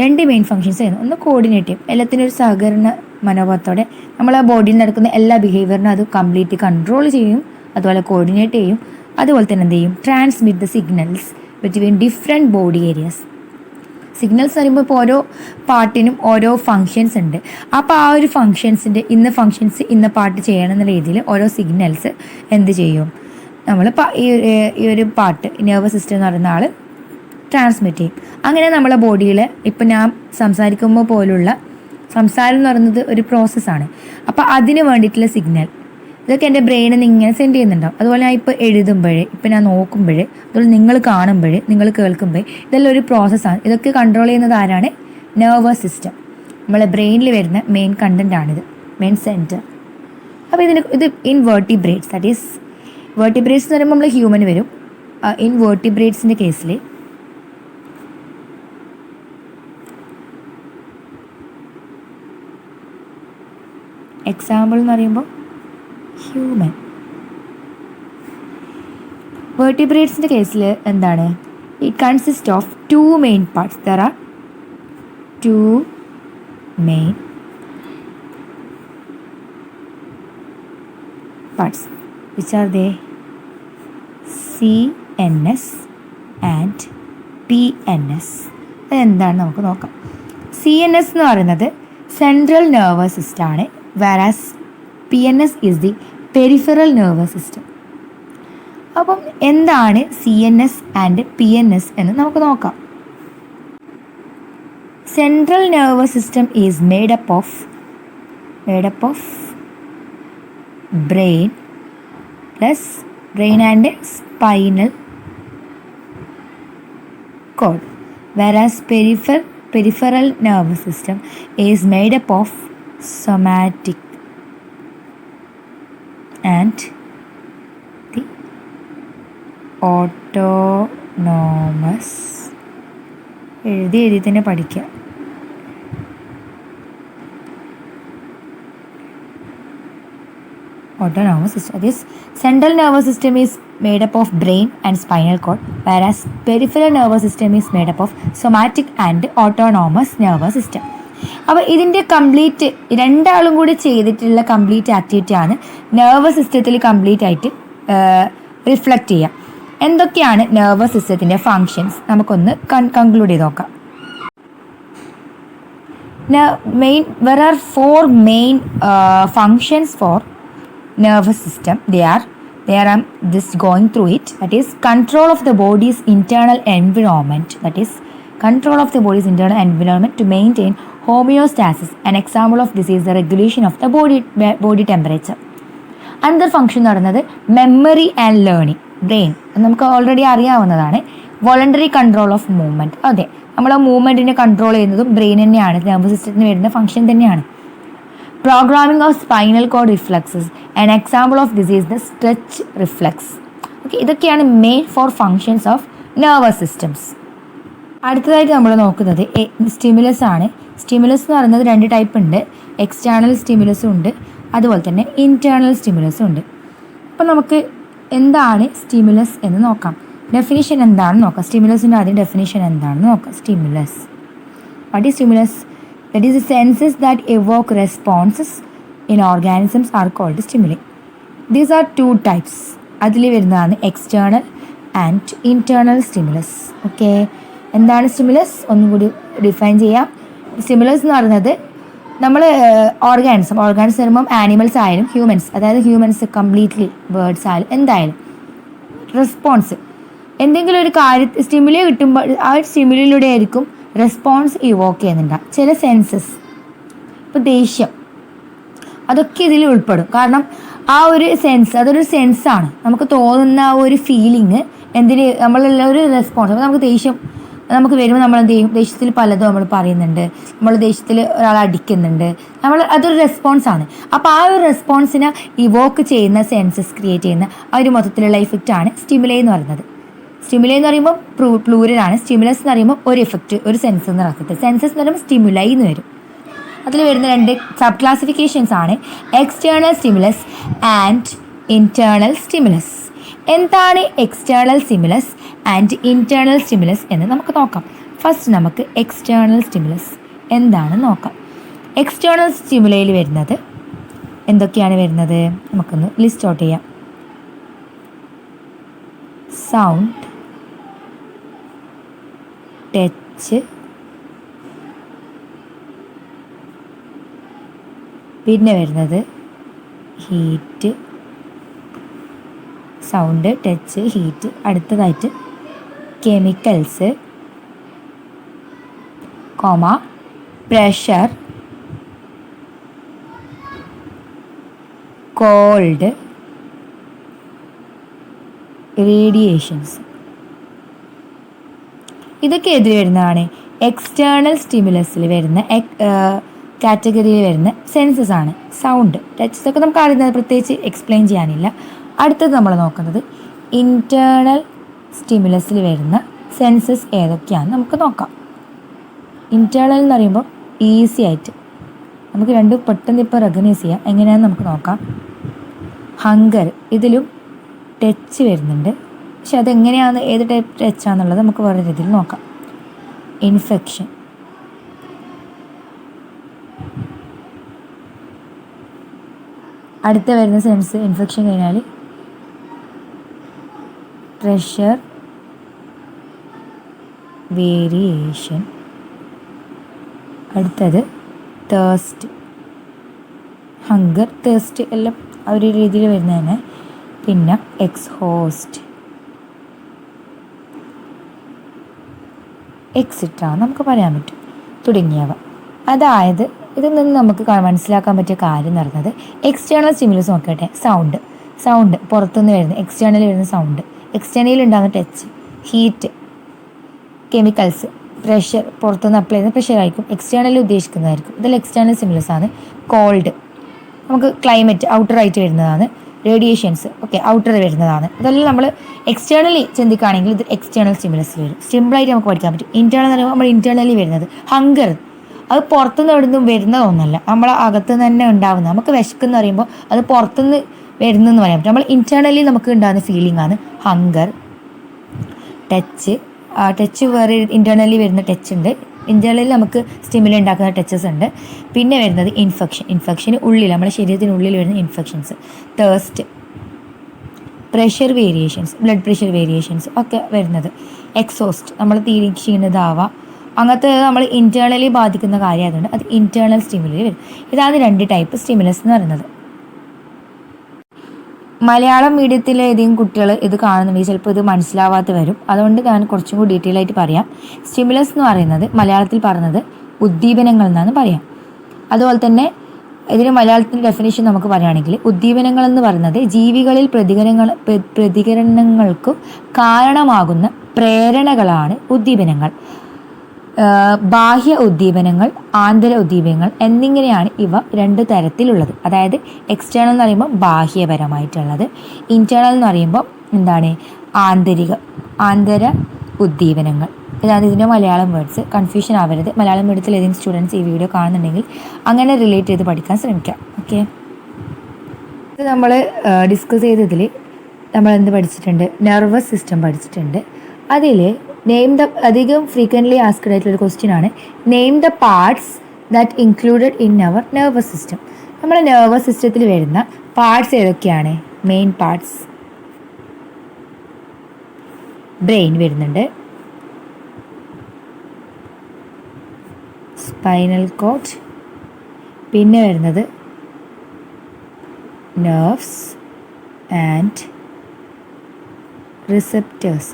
A: രണ്ട് മെയിൻ ഫങ്ഷൻസ് ചെയ്യുന്നു. ഒന്ന് കോർഡിനേറ്റ് ചെയ്യും, എല്ലാത്തിനും ഒരു സഹകരണ മനോഭാവത്തോടെ നമ്മൾ ആ ബോഡിയിൽ നടക്കുന്ന എല്ലാ ബിഹേവിയറിനും അത് കംപ്ലീറ്റ് കൺട്രോൾ ചെയ്യും, അതുപോലെ കോർഡിനേറ്റ് ചെയ്യും. അതുപോലെ തന്നെ എന്ത് ചെയ്യും? Transmit the signals between different body areas. Signals പറയുമ്പോൾ ഇപ്പോൾ ഓരോ പാർട്ടിനും ഓരോ ഫങ്ഷൻസ് ഉണ്ട്. അപ്പോൾ ആ ഒരു ഫങ്ഷൻസിൻ്റെ ഇന്ന പാർട്ട് ചെയ്യണം എന്ന രീതിയിൽ ഓരോ സിഗ്നൽസ് എന്ത് ചെയ്യും? നമ്മൾ ഈ ഒരു പാർട്ട് നെർവസ് സിസ്റ്റം എന്ന് പറയുന്ന ആൾ ട്രാൻസ്മിറ്റ് ചെയ്യും. അങ്ങനെ നമ്മളെ ബോഡിയിൽ ഇപ്പം ഞാൻ സംസാരിക്കുമ്പോൾ പോലുള്ള സംസാരം എന്ന് പറയുന്നത് ഒരു പ്രോസസ്സാണ്. അപ്പോൾ അതിന് വേണ്ടിയിട്ടുള്ള സിഗ്നൽ ഇതൊക്കെ എൻ്റെ ബ്രെയിനിൽ നിന്ന് ഇങ്ങനെ സെൻഡ് ചെയ്യുന്നുണ്ടാവും. അതുപോലെ ഞാൻ ഇപ്പോൾ എഴുതുമ്പോൾ, ഇപ്പോൾ ഞാൻ നോക്കുമ്പോൾ, അതുപോലെ നിങ്ങൾ കാണുമ്പോൾ, നിങ്ങൾ കേൾക്കുമ്പോൾ, ഇതെല്ലാം ഒരു പ്രോസസ്സാണ്. ഇതൊക്കെ കൺട്രോൾ ചെയ്യുന്നത് ആരാണ്? Nervous system. നമ്മളെ ബ്രെയിനിൽ വരുന്ന മെയിൻ കണ്ടൻറ്റാണിത്, മെയിൻ സെൻറ്റർ. അപ്പോൾ ഇത് in vertebrates, that is vertebrates എന്ന് പറയുമ്പോൾ നമ്മൾ ഹ്യൂമൻ വരും. ഇൻ വേർട്ടിബ്രേറ്റ്സിൻ്റെ കേസിൽ എക്സാമ്പിൾ എന്ന് പറയുമ്പോൾ ഹ്യൂമൻ. വേർട്ടിബ്രേറ്റ്സിൻ്റെ കേസിൽ എന്താണ്? It consist of 2 main parts. There are 2 main parts which are they? CNS and PNS. അതെന്താണ് നമുക്ക് നോക്കാം. CNS എന്ന് പറയുന്നത് സെൻട്രൽ നെർവസ് സിസ്റ്റം ആണ്, whereas PNS is the peripheral nervous system. അപ്പം എന്താണ് CNS ആൻഡ് PNS എന്ന് നമുക്ക് നോക്കാം. Central nervous system is made up of brain and spinal cord, whereas peripheral nervous system is made up of somatic and the autonomous. എഴുതി തന്നെ പഠിക്കുക. Autonomous system. This central nervous system is made up of brain and spinal cord, whereas peripheral nervous system is made up of somatic and autonomous nervous system. അപ്പോൾ ഇതിൻ്റെ complete രണ്ടാളും കൂടി ചെയ്തിട്ടുള്ള complete ആക്ടിവിറ്റിയാണ് nervous സിസ്റ്റത്തിൽ complete ആയിട്ട് reflect ചെയ്യുക. എന്തൊക്കെയാണ് nervous സിസ്റ്റത്തിൻ്റെ ഫങ്ഷൻസ് നമുക്കൊന്ന് കൺക്ലൂഡ് ചെയ്ത് നോക്കാം. There are 4 main functions for nervous system. They are just going through it. That is control of the body's internal environment. To maintain homeostasis. An example of this is the regulation of the body temperature. Another function എന്ന് പറയുന്നത് memory and learning. Brain നമുക്ക് already അറിയാവുന്നതാണ്. Voluntary control of movement. അതെ, നമ്മൾ ആ മൂവ്മെൻറ്റിനെ control ചെയ്യുന്നതും brain തന്നെയാണ്. നെർവസ് സിസ്റ്റത്തിന് വരുന്ന ഫംഗ്ഷൻ തന്നെയാണ്. Programming of spinal cord reflexes. An example of this is the stretch reflex. Okay, ഇതൊക്കെയാണ് main 4 functions of nervous systems. അടുത്തതായിട്ട് നമ്മൾ നോക്കുന്നത് സ്റ്റിമുലസ് ആണ്. സ്റ്റിമുലസ് എന്ന് പറയുന്നത് 2 ടൈപ്പ് ഉണ്ട്. എക്സ്റ്റേണൽ സ്റ്റിമുലസും ഉണ്ട്, അതുപോലെ തന്നെ ഇൻറ്റേർണൽ സ്റ്റിമുലസും ഉണ്ട്. അപ്പോൾ നമുക്ക് എന്താണ് സ്റ്റിമുലസ് എന്ന് നോക്കാം. ഡെഫിനിഷൻ എന്താണെന്ന് നോക്കാം. സ്റ്റിമുലസിൻ്റെ ആദ്യം ഡെഫിനിഷൻ എന്താണെന്ന് നോക്കാം. Stimulus, what is stimulus? That is the senses that evoke responses in organisms are called stimuli. These are 2 types. അതിൽ വരുന്നതാണ് external and internal stimulus. Okay, എന്താണ് സ്റ്റിമുലസ് ഒന്നും കൂടി ഡിഫൈൻ ചെയ്യാം. സ്റ്റിമുലസ് എന്ന് പറയുന്നത് നമ്മൾ ഓർഗാനിസം വരുമ്പം ആനിമൽസ് ആയാലും ഹ്യൂമൻസ്, അതായത് ഹ്യൂമൻസ് കംപ്ലീറ്റ്ലി ബേർഡ്സ് ആയാലും എന്തായാലും റെസ്പോൺസ്. എന്തെങ്കിലും ഒരു സ്റ്റിമുലി കിട്ടുമ്പോൾ ആ സ്റ്റിമുലിയിലൂടെ ആയിരിക്കും റെസ്പോൺസ് ഇവോക്ക് ചെയ്യുന്നുണ്ടാകും. ചില സെൻസസ്, ഇപ്പോൾ ദേഷ്യം, അതൊക്കെ ഇതിൽ ഉൾപ്പെടും. കാരണം ആ ഒരു സെൻസ്, അതൊരു സെൻസാണ്. നമുക്ക് തോന്നുന്ന ആ ഒരു ഫീലിംഗ് എന്തിന് നമ്മളുള്ള ഒരു റെസ്പോൺസ്. അപ്പോൾ നമുക്ക് ദേഷ്യം നമുക്ക് വരുമ്പോൾ നമ്മൾ എന്ത് ചെയ്യും? ദേഷ്യത്തിൽ പലതും നമ്മൾ പറയുന്നുണ്ട്, നമ്മൾ ദേഷ്യത്തിൽ ഒരാളെ അടിക്കുന്നുണ്ട്, അതൊരു റെസ്പോൺസാണ്. അപ്പോൾ ആ ഒരു റെസ്പോൺസിനെ ഇവോക്ക് ചെയ്യുന്ന സെൻസസ് ക്രിയേറ്റ് ചെയ്യുന്ന ആ ഒരു മൊത്തത്തിലുള്ള ഇഫക്റ്റാണ് സ്റ്റിമുലൈ എന്ന് പറയുന്നത്. സ്റ്റിമുലൈ എന്ന് പറയുമ്പോൾ പ്ലൂരലാണ്. സ്റ്റിമുലസ് എന്ന് പറയുമ്പോൾ ഒരു ഇഫക്റ്റ്, ഒരു സെൻസ് എന്ന് പറയുന്നത്. സെൻസസ് എന്ന് പറയുമ്പോൾ സ്റ്റിമുലൈ എന്ന് വരും. അതിൽ വരുന്ന 2 സബ് ക്ലാസിഫിക്കേഷൻസ് ആണ് external stimulus and internal stimulus. എന്താണ് external stimulus and internal stimulus എന്ന് നമുക്ക് നോക്കാം. ഫസ്റ്റ് നമുക്ക് എക്സ്റ്റേണൽ സ്റ്റിമുലസ് എന്താണെന്ന് നോക്കാം. എക്സ്റ്റേണൽ സ്റ്റിമുലയിൽ വരുന്നത് എന്തൊക്കെയാണ് വരുന്നത്? നമുക്കൊന്ന് ലിസ്റ്റ് ഔട്ട് ചെയ്യാം. സൗണ്ട്, ടച്ച്, പിന്നെ വരുന്നത് ഹീറ്റ്. Sound, touch, heat. അടുത്തതായിട്ട് കെമിക്കൽസ്, പ്രഷർ, കോൾഡ്, റേഡിയേഷൻസ്. ഇതൊക്കെ എതിൽ വരുന്നതാണ്? എക്സ്റ്റേണൽ സ്റ്റിമുലസിൽ വരുന്ന കാറ്റഗറിയിൽ വരുന്ന സെൻസസ് ആണ്. സൗണ്ട്, ടച്ച്, ഇതൊക്കെ നമുക്ക് അറിയുന്നത്, പ്രത്യേകിച്ച് എക്സ്പ്ലെയിൻ ചെയ്യാനില്ല. അടുത്തത് നമ്മൾ നോക്കുന്നത് ഇൻറ്റേർണൽ സ്റ്റിമുലസിൽ വരുന്ന സെൻസസ് ഏതൊക്കെയാണെന്ന് നമുക്ക് നോക്കാം. ഇൻറ്റേർണൽ എന്ന് പറയുമ്പോൾ ഈസി ആയിട്ട് നമുക്ക് രണ്ടും പെട്ടെന്ന് ഇപ്പോൾ റെക്കഗ്നൈസ് ചെയ്യാം. എങ്ങനെയാണെന്ന് നമുക്ക് നോക്കാം. ഹങ്കർ, ഇതിലും ടച്ച് വരുന്നുണ്ട്, പക്ഷെ അതെങ്ങനെയാണ്, ഏത് ടൈപ്പ് ടച്ചാണെന്നുള്ളത് നമുക്ക് വേറെ രീതിയിൽ നോക്കാം. ഇൻഫെക്ഷൻ, അടുത്ത വരുന്ന സെൻസ് ഇൻഫെക്ഷൻ കഴിഞ്ഞാൽ പ്രഷർ വേരിയേഷൻ. അടുത്തത് തേഴ്സ്റ്റ്, ഹങ്കർ, തേഴ്സ്റ്റ് എല്ലാം ആ ഒരു രീതിയിൽ വരുന്നതന്നെ. പിന്നെ എക്സ്ഹോസ്റ്റ്, എക്സിട്ര നമുക്ക് പറയാൻ പറ്റും, തുടങ്ങിയവ. അതായത് ഇതിൽ നിന്ന് നമുക്ക് മനസ്സിലാക്കാൻ പറ്റിയ കാര്യം എന്ന് പറയുന്നത് എക്സ്റ്റേണൽ സ്റ്റിമുലസ് നോക്കട്ടെ. സൗണ്ട് പുറത്തുനിന്ന് വരുന്ന എക്സ്റ്റേണലിൽ വരുന്ന സൗണ്ട്, എക്സ്റ്റേണലിൽ ഉണ്ടാകുന്ന ടച്ച്, ഹീറ്റ്, കെമിക്കൽസ്, പ്രഷർ, പുറത്തുനിന്ന് അപ്ലൈ ചെയ്യുന്ന പ്രഷർ ആയിരിക്കും, എക്സ്റ്റേണലിൽ ഉദ്ദേശിക്കുന്നതായിരിക്കും. ഇതിൽ എക്സ്റ്റേണൽ സ്റ്റിമുലസ് ആണ്. കോൾഡ് നമുക്ക് ക്ലൈമറ്റ്, ഔട്ടറായിട്ട് വരുന്നതാണ്. റേഡിയേഷൻസ് ഓക്കെ, ഔട്ടർ വരുന്നതാണ്. ഇതെല്ലാം നമ്മൾ എക്സ്റ്റേണലി ചിന്തിക്കുകയാണെങ്കിൽ ഇത് എക്സ്റ്റേണൽ സ്റ്റിമുലസ് വരും. സിമ്പിളായിട്ട് നമുക്ക് പഠിക്കാൻ പറ്റും. ഇൻറ്റേർണൽ എന്ന് പറയുമ്പോൾ നമ്മൾ ഇൻറ്റേർണലി വരുന്നത് ഹങ്കർ, അത് പുറത്തുനിന്ന് എവിടുന്നും വരുന്നതൊന്നുമല്ല, നമ്മളെ അകത്ത് തന്നെ ഉണ്ടാവുന്നത്. നമുക്ക് വിശക്കെന്ന് പറയുമ്പോൾ അത് പുറത്തുനിന്ന് വരുന്നതെന്ന് പറയാൻ പറ്റും. നമ്മൾ ഇൻറ്റേർണലി നമുക്ക് ഉണ്ടാകുന്ന ഫീലിംഗ് ആണ് ഹങ്കർ. ടച്ച് വേറെ ഇൻറ്റേർണലി വരുന്ന ടച്ച് ഉണ്ട്, ഇൻറ്റേർണലി നമുക്ക് സ്റ്റിമുലി ഉണ്ടാക്കുന്ന ടച്ചസ് ഉണ്ട്. പിന്നെ വരുന്നത് ഇൻഫെക്ഷന് ഉള്ളിൽ, നമ്മുടെ ശരീരത്തിനുള്ളിൽ വരുന്ന infections. Thirst, pressure variations, blood pressure variations ഒക്കെ വരുന്നത്. എക്സോസ്റ്റ്, നമ്മൾ തീരെ ക്ഷീണിതാവാം, അങ്ങനത്തെ നമ്മൾ ഇൻറ്റേർണലി ബാധിക്കുന്ന കാര്യമായതുകൊണ്ട് അത് ഇൻറ്റേർണൽ സ്റ്റിമുലി വരും. ഇതാണ് 2 ടൈപ്പ് സ്റ്റിമുലസ് എന്ന് പറയുന്നത്. മലയാളം മീഡിയത്തിലെ ഏതെങ്കിലും കുട്ടികൾ ഇത് കാണുന്നുണ്ടെങ്കിൽ ചിലപ്പോൾ ഇത് മനസ്സിലാവാത്ത വരും. അതുകൊണ്ട് ഞാൻ കുറച്ചും കൂടി ഡീറ്റെയിൽ ആയിട്ട് പറയാം. സ്റ്റിമുലസ് എന്ന് പറയുന്നത് മലയാളത്തിൽ പറയുന്നത് ഉദ്ദീപനങ്ങൾ എന്നാണ് പറയാം. അതുപോലെ തന്നെ ഇതിന് മലയാളത്തിൻ്റെ ഡെഫിനേഷൻ നമുക്ക് പറയുകയാണെങ്കിൽ ഉദ്ദീപനങ്ങൾ എന്ന് പറയുന്നത് ജീവികളിൽ പ്രതികരണങ്ങൾക്കു കാരണമാകുന്ന പ്രേരണകളാണ് ഉദ്ദീപനങ്ങൾ. ബാഹ്യ ഉദ്ദീപനങ്ങൾ, ആന്തര ഉദ്ദീപനങ്ങൾ എന്നിങ്ങനെയാണ് ഇവ 2 തരത്തിലുള്ളത്. അതായത് എക്സ്റ്റേണൽ എന്ന് പറയുമ്പോൾ ബാഹ്യപരമായിട്ടുള്ളത്, ഇൻറ്റേർണൽ എന്ന് പറയുമ്പോൾ എന്താണ്, ആന്തര ഉദ്ദീപനങ്ങൾ. ഇതാണ് ഇതിൻ്റെ മലയാളം വേർഡ്സ്. കൺഫ്യൂഷൻ ആവരുത്. മലയാളം മീഡിയത്തിൽ ഏതെങ്കിലും സ്റ്റുഡൻസ് ഈ വീഡിയോ കാണുന്നുണ്ടെങ്കിൽ അങ്ങനെ റിലേറ്റ് ചെയ്ത് പഠിക്കാൻ ശ്രമിക്കാം. ഓക്കെ, ഇത് നമ്മൾ ഡിസ്കസ് ചെയ്തതിൽ നമ്മൾ എന്ത് പഠിച്ചിട്ടുണ്ട്? നെർവസ് സിസ്റ്റം പഠിച്ചിട്ടുണ്ട്. അതിൽ അധികം ഫ്രീക്വൻ്റ്ലി ആസ്ക്ഡ് ആയിട്ടുള്ളൊരു ക്വസ്റ്റ്യൻ ആണ്, name the parts that included in our nervous system. നമ്മുടെ നെർവസ് സിസ്റ്റത്തിൽ വരുന്ന പാർട്സ് ഏതൊക്കെയാണ്? മെയിൻ പാർട്സ്, ബ്രെയിൻ വരുന്നുണ്ട്, സ്പൈനൽ കോഡ്, പിന്നെ വരുന്നത് നെർവ്സ് ആൻഡ് റിസപ്റ്റേഴ്സ്.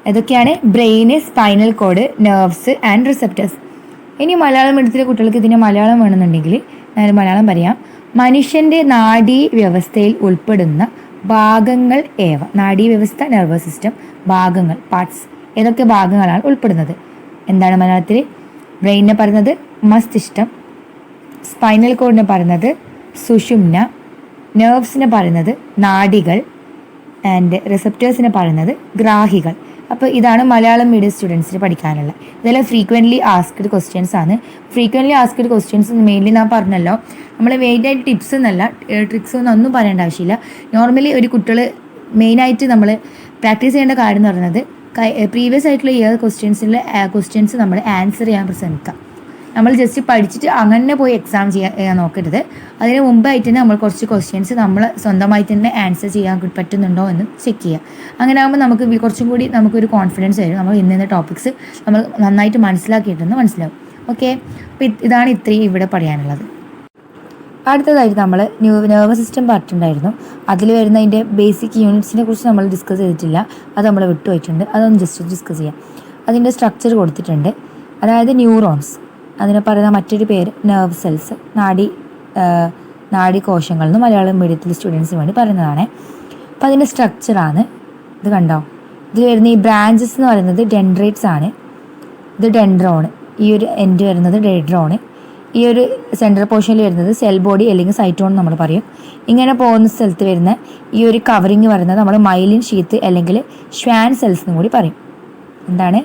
A: ഏതൊക്കെയാണ്? Brain, spinal cord, nerves and receptors. ഇനി മലയാളം മീഡിയത്തിലെ കുട്ടികൾക്ക് ഇതിന് മലയാളം വേണമെന്നുണ്ടെങ്കിൽ ഞാൻ മലയാളം പറയാം. മനുഷ്യൻ്റെ നാഡീ വ്യവസ്ഥയിൽ ഉൾപ്പെടുന്ന ഭാഗങ്ങൾ ഏവ. നാഡീവ്യവസ്ഥ, നെർവസ് സിസ്റ്റം, ഭാഗങ്ങൾ, പാർട്സ്. ഏതൊക്കെ ഭാഗങ്ങളാണ് ഉൾപ്പെടുന്നത്? എന്താണ് മലയാളത്തിൽ? ബ്രെയിനിനെ പറയുന്നത് മസ്തിഷ്കം, സ്പൈനൽ കോഡിനെ പറയുന്നത് സുഷുമ്ന, നെർവ്സിനെ പറയുന്നത് നാഡികൾ ആൻഡ് റിസപ്റ്റേഴ്സിനെ പറയുന്നത് ഗ്രാഹികൾ. അപ്പോൾ ഇതാണ് മലയാളം മീഡിയം സ്റ്റുഡൻസിന് പഠിക്കാനുള്ള. ഇതെല്ലാം ഫ്രീക്വൻ്റ്ലി ആസ്ക്ഡ് ക്വസ്റ്റ്യൻസ് ആണ്. ഫ്രീക്വൻ്റ്ലി ആസ്ക്ഡ് ക്വസ്റ്റ്യൻസ് മെയിൻലി ഞാൻ പറഞ്ഞല്ലോ, നമ്മൾ മെയിനായിട്ട് ടിപ്സ് എന്നല്ല, ട്രിക്സ് ഒന്നും പറയേണ്ട ആവശ്യമില്ല. നോർമലി ഒരു കുട്ടികൾ മെയിനായിട്ട് നമ്മൾ പ്രാക്ടീസ് ചെയ്യേണ്ട കാര്യം എന്ന് പറയുന്നത് പ്രീവിയസ് ആയിട്ടുള്ള ഇയർ ക്വസ്റ്റ്യൻസ് നമ്മൾ ആൻസർ ചെയ്യാൻ ശ്രമിക്കുക. നമ്മൾ ജസ്റ്റ് പഠിച്ചിട്ട് അങ്ങനെ പോയി എക്സാം ചെയ്യാൻ നോക്കരുത്. അതിന് മുമ്പായിട്ട് തന്നെ നമ്മൾ കുറച്ച് ക്വസ്റ്റ്യൻസ് നമ്മൾ സ്വന്തമായിട്ട് തന്നെ ആൻസർ ചെയ്യാൻ പറ്റുന്നുണ്ടോ എന്ന് ചെക്ക് ചെയ്യുക. അങ്ങനെ ആകുമ്പോൾ നമുക്ക് കുറച്ചും കൂടി നമുക്കൊരു കോൺഫിഡൻസ് വരും. നമ്മൾ ഇന്ന ടോപ്പിക്സ് നമ്മൾ നന്നായിട്ട് മനസ്സിലാക്കിയിട്ടെന്ന് മനസ്സിലാവും. ഓക്കെ, അപ്പോൾ ഇതാണ് ഇത്രയും ഇവിടെ പറയാനുള്ളത്. അടുത്തതായിട്ട് നമ്മൾ നെർവസ് സിസ്റ്റം പറഞ്ഞിട്ടുണ്ടായിരുന്നു. അതിൽ വരുന്ന അതിൻ്റെ ബേസിക് യൂണിറ്റ്സിനെ കുറിച്ച് നമ്മൾ ഡിസ്കസ് ചെയ്തിട്ടില്ല, അത് നമ്മൾ വിട്ടുപോയിട്ടുണ്ട്. അതൊന്ന് ജസ്റ്റ് ഡിസ്കസ് ചെയ്യാം. അതിൻ്റെ സ്ട്രക്ചർ കൊടുത്തിട്ടുണ്ട്. അതായത് ന്യൂറോൺസ്, അതിനെ പറയുന്ന മറ്റൊരു പേര് നെർവ് സെൽസ്, നാഡീകോശങ്ങൾ എന്ന് മലയാളം മീഡിയത്തിൽ സ്റ്റുഡൻസിന് വേണ്ടി പറയുന്നതാണ്. അപ്പോൾ അതിൻ്റെ സ്ട്രക്ചറാണ് ഇത്. കണ്ടോ, ഇതിൽ വരുന്ന ഈ ബ്രാഞ്ചസ് എന്ന് പറയുന്നത് ഡെൻഡ്രൈറ്റ്സ് ആണ്. ഇത് ഡെൻഡ്രോൺ, ഈ ഒരു എൻഡ് വരുന്നത് ഡെൻഡ്രോൺ, ഈ ഒരു സെൻട്രൽ പോർഷനിൽ വരുന്നത് സെൽ ബോഡി അല്ലെങ്കിൽ സൈറ്റോൺ നമ്മൾ പറയും. ഇങ്ങനെ പോകുന്ന സ്ഥലത്ത് വരുന്ന ഈ ഒരു കവറിങ് വരുന്നത് നമ്മൾ മൈലിൻ ഷീത്ത് അല്ലെങ്കിൽ ഷ്വാൻ സെൽസ് എന്നും കൂടി പറയും. എന്താണ്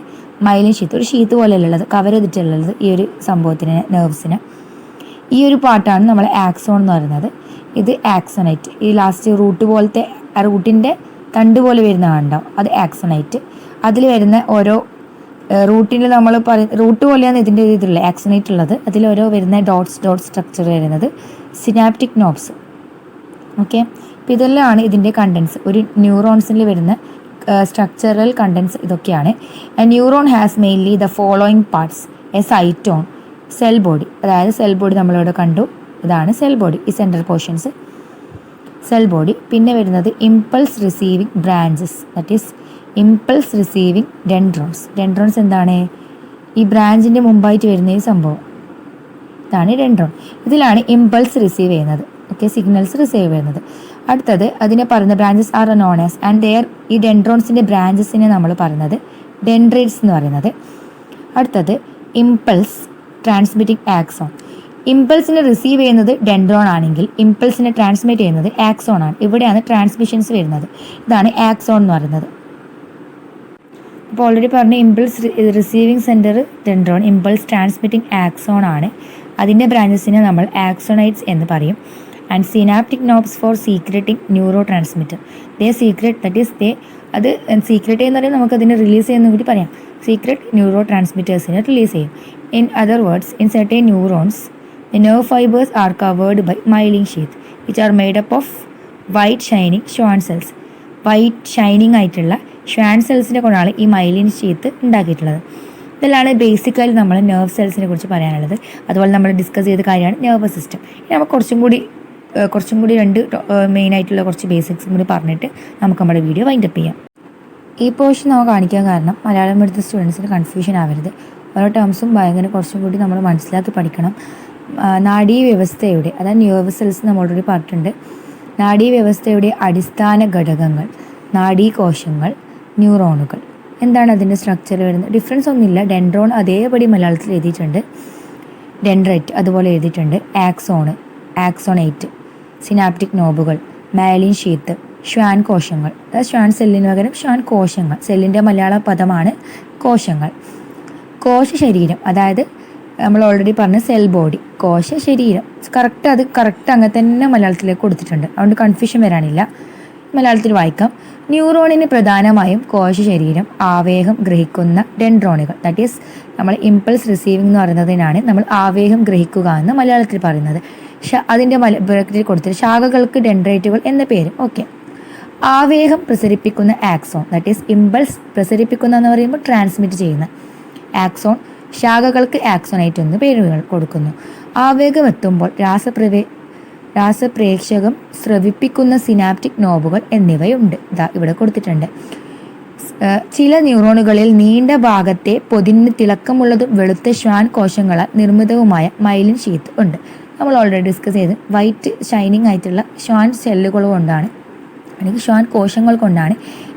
A: മൈലിൻ ഷീത്ത്? ഒരു ഷീത്ത് പോലെയുള്ളത്, കവർ ചെയ്തിട്ടുള്ളത് ഈ ഒരു സംഭവത്തിന്, നെർവ്സിന്. ഈ ഒരു പാർട്ടാണ് നമ്മൾ ആക്സോൺ എന്ന് പറയുന്നത്. ഇത് ആക്സോണൈറ്റ്. ഈ ലാസ്റ്റ് റൂട്ട് പോലത്തെ റൂട്ടിൻ്റെ തണ്ട് പോലെ വരുന്ന കണ്ടാവും, അത് ആക്സോണൈറ്റ്. അതിൽ വരുന്ന ഓരോ റൂട്ടിൽ നമ്മൾ റൂട്ട് പോലെയാണ് ഇതിൻ്റെ ഇതിലുള്ള ആക്സോണൈറ്റ് ഉള്ളത്. അതിൽ ഓരോ വരുന്ന ഡോട്ട് സ്ട്രക്ചർ വരുന്നത് സിനാപ്റ്റിക് നോബ്സ്. ഓക്കെ, അപ്പോൾ ഇതെല്ലാമാണ് ഇതിൻ്റെ കണ്ടൻസ്. ഒരു ന്യൂറോൺസിൽ വരുന്ന സ്ട്രക്ചറൽ കണ്ടൻസ് ഇതൊക്കെയാണ്. Neuron has mainly the following parts: a cyton, cell body, അതായത് സെൽ ബോഡി നമ്മളിവിടെ കണ്ടു, ഇതാണ് സെൽ ബോഡി, ഈ സെൻട്രൽ പോർഷൻസ് സെൽ ബോഡി. പിന്നെ വരുന്നത് impulse receiving branches, that is impulse receiving dendrons. Dendrons എന്താണ്? ഈ ബ്രാഞ്ചിൻ്റെ മുമ്പായിട്ട് വരുന്ന ഈ സംഭവം, ഇതാണ് ഡെൻഡ്രോൺ. ഇതിലാണ് ഇമ്പൾസ് റിസീവ് ചെയ്യുന്നത്. ഓക്കെ, സിഗ്നൽസ് റിസീവ് ചെയ്യുന്നത്. അടുത്തത് അതിനെ പറയുന്ന branches R known as and their, ഈ ഡെൻഡ്രോൺസിൻ്റെ ബ്രാഞ്ചസിനെ നമ്മൾ പറയുന്നത് ഡെൻഡ്രൈറ്റ്സ് എന്ന് പറയുന്നത്. അടുത്തത് ഇമ്പൾസ് ട്രാൻസ്മിറ്റിംഗ് ആക്സോൺ. ഇമ്പൾസിനെ റിസീവ് ചെയ്യുന്നത് ഡെൻഡ്രോൺ ആണെങ്കിൽ ഇമ്പൾസിനെ ട്രാൻസ്മിറ്റ് ചെയ്യുന്നത് ആക്സോൺ ആണ്. ഇവിടെയാണ് ട്രാൻസ്മിഷൻസ് വരുന്നത്. ഇതാണ് ആക്സോൺ എന്ന് പറയുന്നത്. അപ്പോൾ ഓൾറെഡി പറഞ്ഞ impulse receiving centre dendron, impulse transmitting axon ആണ്. അതിൻ്റെ ബ്രാഞ്ചസിനെ നമ്മൾ ആക്സോണൈറ്റ്സ് എന്ന് പറയും. And synaptic knobs for secreting neurotransmitter. They secrete, that is they, അത് സീക്രറ്റ് എന്ന് പറയുമ്പോൾ നമുക്കതിനെ റിലീസ് ചെയ്യുന്ന കൂടി പറയാം. സീക്രറ്റ് ന്യൂറോ ട്രാൻസ്മിറ്റേഴ്സിനെ റിലീസ് ചെയ്യും. In other words, in certain neurons the nerve fibers are covered by myelin sheath which are made up of white shining Schwann cells. White shining ആയിട്ടുള്ള ഷ്വാൻ സെൽസിനെ കൊണ്ടാണ് ഈ മൈലിൻ ഷീത്ത് ഉണ്ടാക്കിയിട്ടുള്ളത്. ഇതെല്ലാം ബേസിക്കലി നമ്മൾ nerve സെൽസിനെ കുറിച്ച് പറയാനുള്ളത്. അതുപോലെ നമ്മൾ ഡിസ്കസ് ചെയ്ത കാര്യമാണ് നെർവസ് സിസ്റ്റം. നമുക്ക് കുറച്ചും കൂടി രണ്ട് മെയിനായിട്ടുള്ള കുറച്ച് ബേസിക്സും കൂടി പറഞ്ഞിട്ട് നമുക്ക് നമ്മുടെ വീഡിയോ വൈൻഡപ്പ് ചെയ്യാം. ഈ പോർഷൻ നമുക്ക് കാണിക്കാൻ കാരണം മലയാളം എടുത്ത സ്റ്റുഡൻസിന് കൺഫ്യൂഷൻ ആവരുത്. ഓരോ ടേംസും ഭയങ്കര കുറച്ചും കൂടി നമ്മൾ മനസ്സിലാക്കി പഠിക്കണം. നാഡീവ്യവസ്ഥയുടെ, അതായത് നെർവ് സെൽസ് നമ്മൾ ഓൾറെഡി പറഞ്ഞിട്ടുണ്ട്. നാഡീവ്യവസ്ഥയുടെ അടിസ്ഥാന ഘടകങ്ങൾ, നാഡീകോശങ്ങൾ, ന്യൂറോണുകൾ. എന്താണ് അതിൻ്റെ സ്ട്രക്ചർ വരുന്നത്? ഡിഫറൻസ് ഒന്നുമില്ല. ഡെൻഡ്രോൺ അതേപടി മലയാളത്തിൽ എഴുതിയിട്ടുണ്ട്, ഡെൻഡ്രൈറ്റ് അതുപോലെ എഴുതിയിട്ടുണ്ട്, axon, ആക്സോണൈറ്റ്, synaptic നോബുകൾ, myelin sheath, Schwann കോശങ്ങൾ. അതായത് ഷ്വാൻ സെല്ലിന് പകരം ഷ്വാൻ കോശങ്ങൾ. സെല്ലിൻ്റെ മലയാള പദമാണ് കോശങ്ങൾ. കോശ ശരീരം, അതായത് നമ്മൾ ഓൾറെഡി പറഞ്ഞ സെൽ ബോഡി, കോശ ശരീരം. കറക്റ്റ് അങ്ങനെ തന്നെ മലയാളത്തിലേക്ക് കൊടുത്തിട്ടുണ്ട്, അതുകൊണ്ട് കൺഫ്യൂഷൻ വരാനില്ല. മലയാളത്തിൽ വായിക്കാം. ന്യൂറോണിന് പ്രധാനമായും കോശ ശരീരം, ആവേഗം ഗ്രഹിക്കുന്ന ഡെൻഡ്രോണുകൾ, ദാറ്റ് ഈസ് നമ്മൾ ഇമ്പൾസ് റിസീവിംഗ് എന്ന് പറയുന്നതിനാണ് നമ്മൾ ആവേഗം ഗ്രഹിക്കുക എന്ന് മലയാളത്തിൽ പറയുന്നത്. അതിൻ്റെ ബ്രാക്കറ്റിൽ കൊടുത്തിട്ട് ശാഖകൾക്ക് ഡെൻഡ്രൈറ്റുകൾ എന്ന പേര്. ഓക്കെ, ആവേഗം പ്രസരിപ്പിക്കുന്ന ആക്സോൺ, ദാറ്റ് ഈസ് ഇമ്പൾസ് പ്രസരിപ്പിക്കുന്ന എന്ന് പറയുമ്പോൾ ട്രാൻസ്മിറ്റ് ചെയ്യുന്ന ആക്സോൺ. ശാഖകൾക്ക് ആക്സോണൈറ്റ് എന്ന് പേരുകൾ കൊടുക്കുന്നു. ആവേഗം എത്തുമ്പോൾ രാസപ്രേക്ഷകം, സ്രവിപ്പിക്കുന്ന സിനാപ്റ്റിക് നോബുകൾ എന്നിവയുണ്ട്. ഇതാ ഇവിടെ കൊടുത്തിട്ടുണ്ട്. ചില ന്യൂറോണുകളിൽ നീണ്ട ഭാഗത്തെ പൊതിഞ്ഞ് തിളക്കമുള്ളതും വെളുത്ത ഷ്വാൻ കോശങ്ങളാൽ നിർമ്മിതവുമായ മൈലിൻ ഷീത്ത് ഉണ്ട്. നമ്മൾ ഓൾറെഡി ഡിസ്കസ് ചെയ്ത് വൈറ്റ് ഷൈനിങ് ആയിട്ടുള്ള ഷ്വാൻ സെല്ലുകൾ കൊണ്ടാണ് അല്ലെങ്കിൽ ഷ്വാൻ കോശങ്ങൾ കൊണ്ടാണ്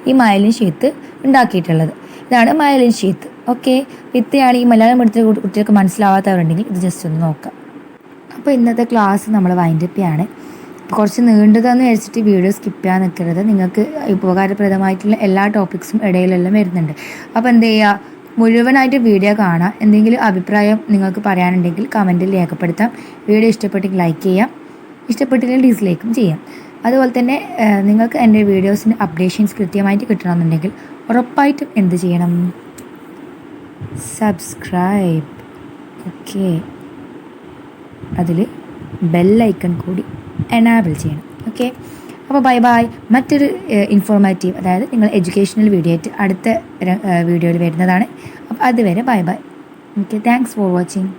A: ഈ മൈലിൻ ഷീത്ത് ഉണ്ടാക്കിയിട്ടുള്ളത്. ഇതാണ് മൈലിൻ ഷീത്ത്. ഓക്കെ, ഇത്രയാണ് ഈ മലയാളം എടുത്ത കുട്ടികൾക്ക് മനസ്സിലാവാത്തവരുണ്ടെങ്കിൽ ഇത് ജസ്റ്റ് ഒന്ന് നോക്കാം. അപ്പോൾ ഇന്നത്തെ ക്ലാസ് നമ്മൾ വൈൻഡപ്പ് ചെയ്യാണ്. കുറച്ച് നീണ്ടതെന്ന് വിചാരിച്ചിട്ട് വീഡിയോ സ്കിപ്പ് ചെയ്യാൻ നിൽക്കരുത്. നിങ്ങൾക്ക് ഉപകാരപ്രദമായിട്ടുള്ള എല്ലാ ടോപ്പിക്സും ഇടയിലെല്ലാം വരുന്നുണ്ട്. അപ്പോൾ എന്ത് ചെയ്യുക, മുഴുവനായിട്ട് വീഡിയോ കാണാം. എന്തെങ്കിലും അഭിപ്രായം നിങ്ങൾക്ക് പറയാനുണ്ടെങ്കിൽ കമൻറ്റിൽ രേഖപ്പെടുത്താം. വീഡിയോ ഇഷ്ടപ്പെട്ടെങ്കിൽ ലൈക്ക് ചെയ്യാം, ഇഷ്ടപ്പെട്ടില്ലെങ്കിൽ ഡിസ്ലൈക്കും ചെയ്യാം. അതുപോലെ തന്നെ നിങ്ങൾക്ക് എൻ്റെ വീഡിയോസിൻ്റെ അപ്ഡേഷൻസ് കൃത്യമായിട്ട് കിട്ടണമെന്നുണ്ടെങ്കിൽ ഉറപ്പായിട്ടും എന്ത് ചെയ്യണം, സബ്സ്ക്രൈബ്. ഓക്കെ, അതിൽ ബെല്ലൈക്കൺ കൂടി എനാബിൾ ചെയ്യണം. ഓക്കെ, അപ്പോൾ ബൈ ബൈ. മറ്റൊരു ഇൻഫോർമേറ്റീവ്, അതായത് നിങ്ങൾ എഡ്യൂക്കേഷണൽ വീഡിയോ ആയിട്ട് അടുത്ത വീഡിയോയിൽ വരുന്നതാണ്. അപ്പോൾ അതുവരെ bye bye. Okay, thanks for watching.